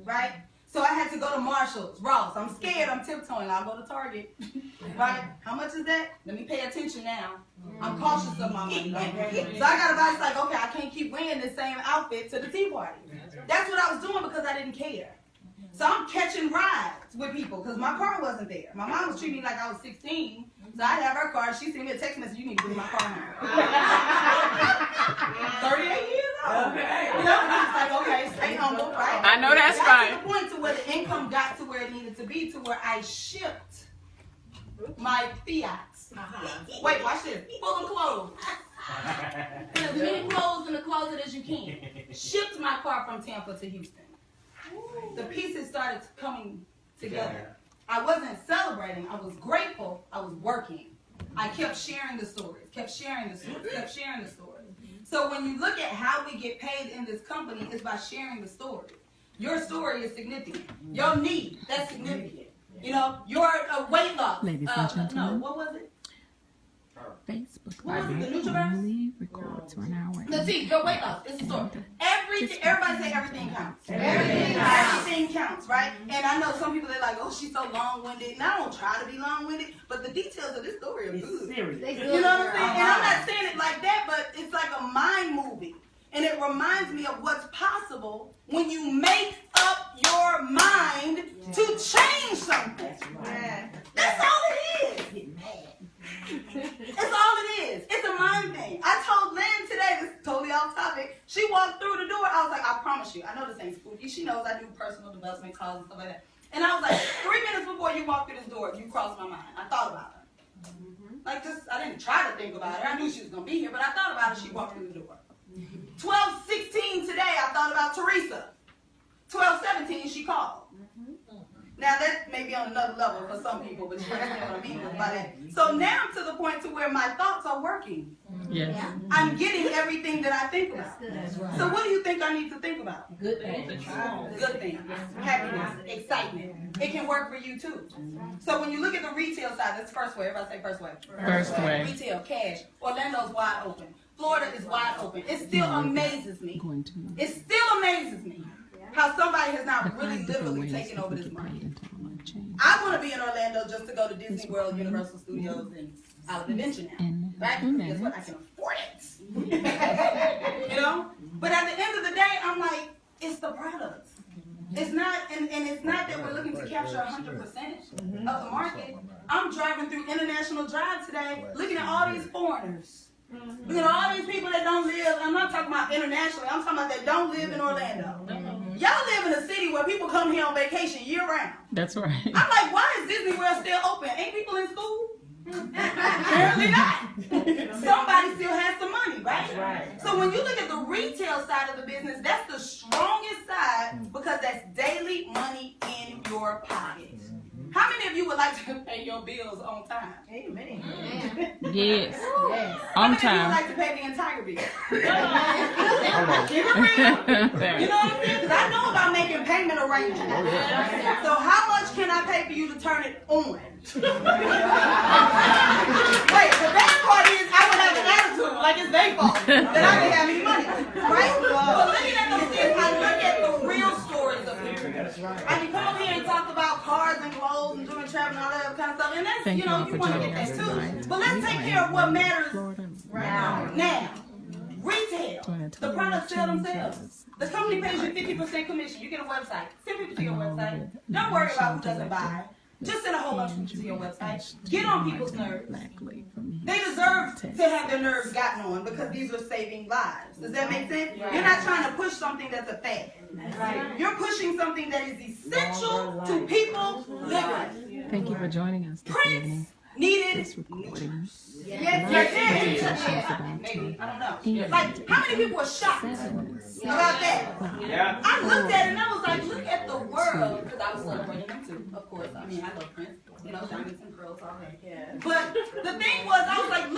right? So I had to go to Marshall's, Ross. I'm scared. I'm tiptoeing. I'll go to Target. Right? How much is that? Let me pay attention now. I'm cautious of my money. So I got a box like, okay, I can't keep wearing the same outfit to the tea party. That's what I was doing because I didn't care. So I'm catching rides with people because my car wasn't there. My mom was treating me like I was 16. So I'd have her car. She sent me a text message, you need to bring my car home. 38 years old. It's like, okay, stay humble, right? I know that's right. To the point to where the income got to where it needed to be, to where I shipped my fiats. Wait, watch this. Full of clothes. Put as many clothes in the closet as you can. Shipped my car from Tampa to Houston. The pieces started coming together. I wasn't celebrating. I was grateful. I was working. I kept sharing the stories, kept sharing the stories, kept sharing the stories. So when you look at how we get paid in this company, it's by sharing the story. Your story is significant. Your need, that's significant. Your weight loss. Ladies and gentlemen. No, what was it? Facebook What was it? The Live Nutriverse? only records 1 hour. The T, your weight loss. It's a story. Everybody say everything counts. Everything counts, right? And I know some people, they're like, oh, she's so long-winded. And I don't try to be long-winded, but the details of this story are good. You know what I'm saying? And I'm not saying it like that, but it's like a mind movie. And it reminds me of what's possible when you make up your mind to change something. That's all it is. It's all it is. It's a mind thing. I told Lynn today, this is totally off topic. She walked through the door. I was like, I promise you, I know this ain't spooky. She knows I do personal development calls and stuff like that. And I was like, 3 minutes before you walked through this door, you crossed my mind. I thought about her. Like, I didn't try to think about her. I knew she was going to be here, but I thought about her. She walked through the door. 12:16 today, I thought about Teresa. 12:17, she called. Now, that may be on another level for some people, but you understand what I mean by that. So now I'm to the point to where my thoughts are working. Yes. I'm getting everything that I think about. So what do you think I need to think about? Good thing. Good things. Happiness. Excitement. It can work for you too. So when you look at the retail side, that's first way. Everybody say first way. First way. Retail, cash. Orlando's wide open. Florida is wide open. It still amazes me. It still amazes me how somebody has not really literally taken over this market. I want to be in Orlando just to go to Disney World, Universal Studios, and Island Adventure now. Right? Guess what? I can afford it. But at the end of the day, I'm like, it's the product. It's not, and it's not that we're looking to capture 100% of the market. I'm driving through International Drive today, looking at all these foreigners. Looking at all these people that don't live, I'm not talking about internationally, I'm talking about that don't live in Orlando. Y'all live in a city where people come here on vacation year round. That's right. I'm like, why is Disney World still open? Ain't people in school? Apparently not. Somebody still has some money, right? So when you look at the retail side of the business, that's the strongest side because that's daily money in your pocket. How many of you would like to pay your bills on time? Amen. Yes. On time. How many of you would like to pay the entire bill? Keep it real. You know what I'm saying? Because I know about making payment arrangements. So how much can I pay for you to turn it on? Wait, the bad part is I would have an attitude like it's their fault that I didn't have any money, right? But looking at those things, I look at the real stories of people. I can come over here and talk about cars and clothes and doing travel and all that kind of stuff, and that's, you want to get that too. But let's take care of what matters now. Retail. The products sell themselves. The company pays you 50% commission. You get a website. Send people to your website. Don't worry about who doesn't buy. Just send a whole bunch of people to your website. Get on people's nerves. They deserve to have their nerves gotten on because these are saving lives. Does that make sense? You're not trying to push something that's a fad. Right? You're pushing something that is essential to people's living. Thank you for joining us this evening. Needed. This recording. Yes. Maybe. I don't know. Like, how many people were shocked about that? Yeah. I looked at it and I was like, look at the world. Because I was celebrating them too, of course. I mean, I love Prince. You know, diamonds and pearls already. Yeah. But the thing was, I was like,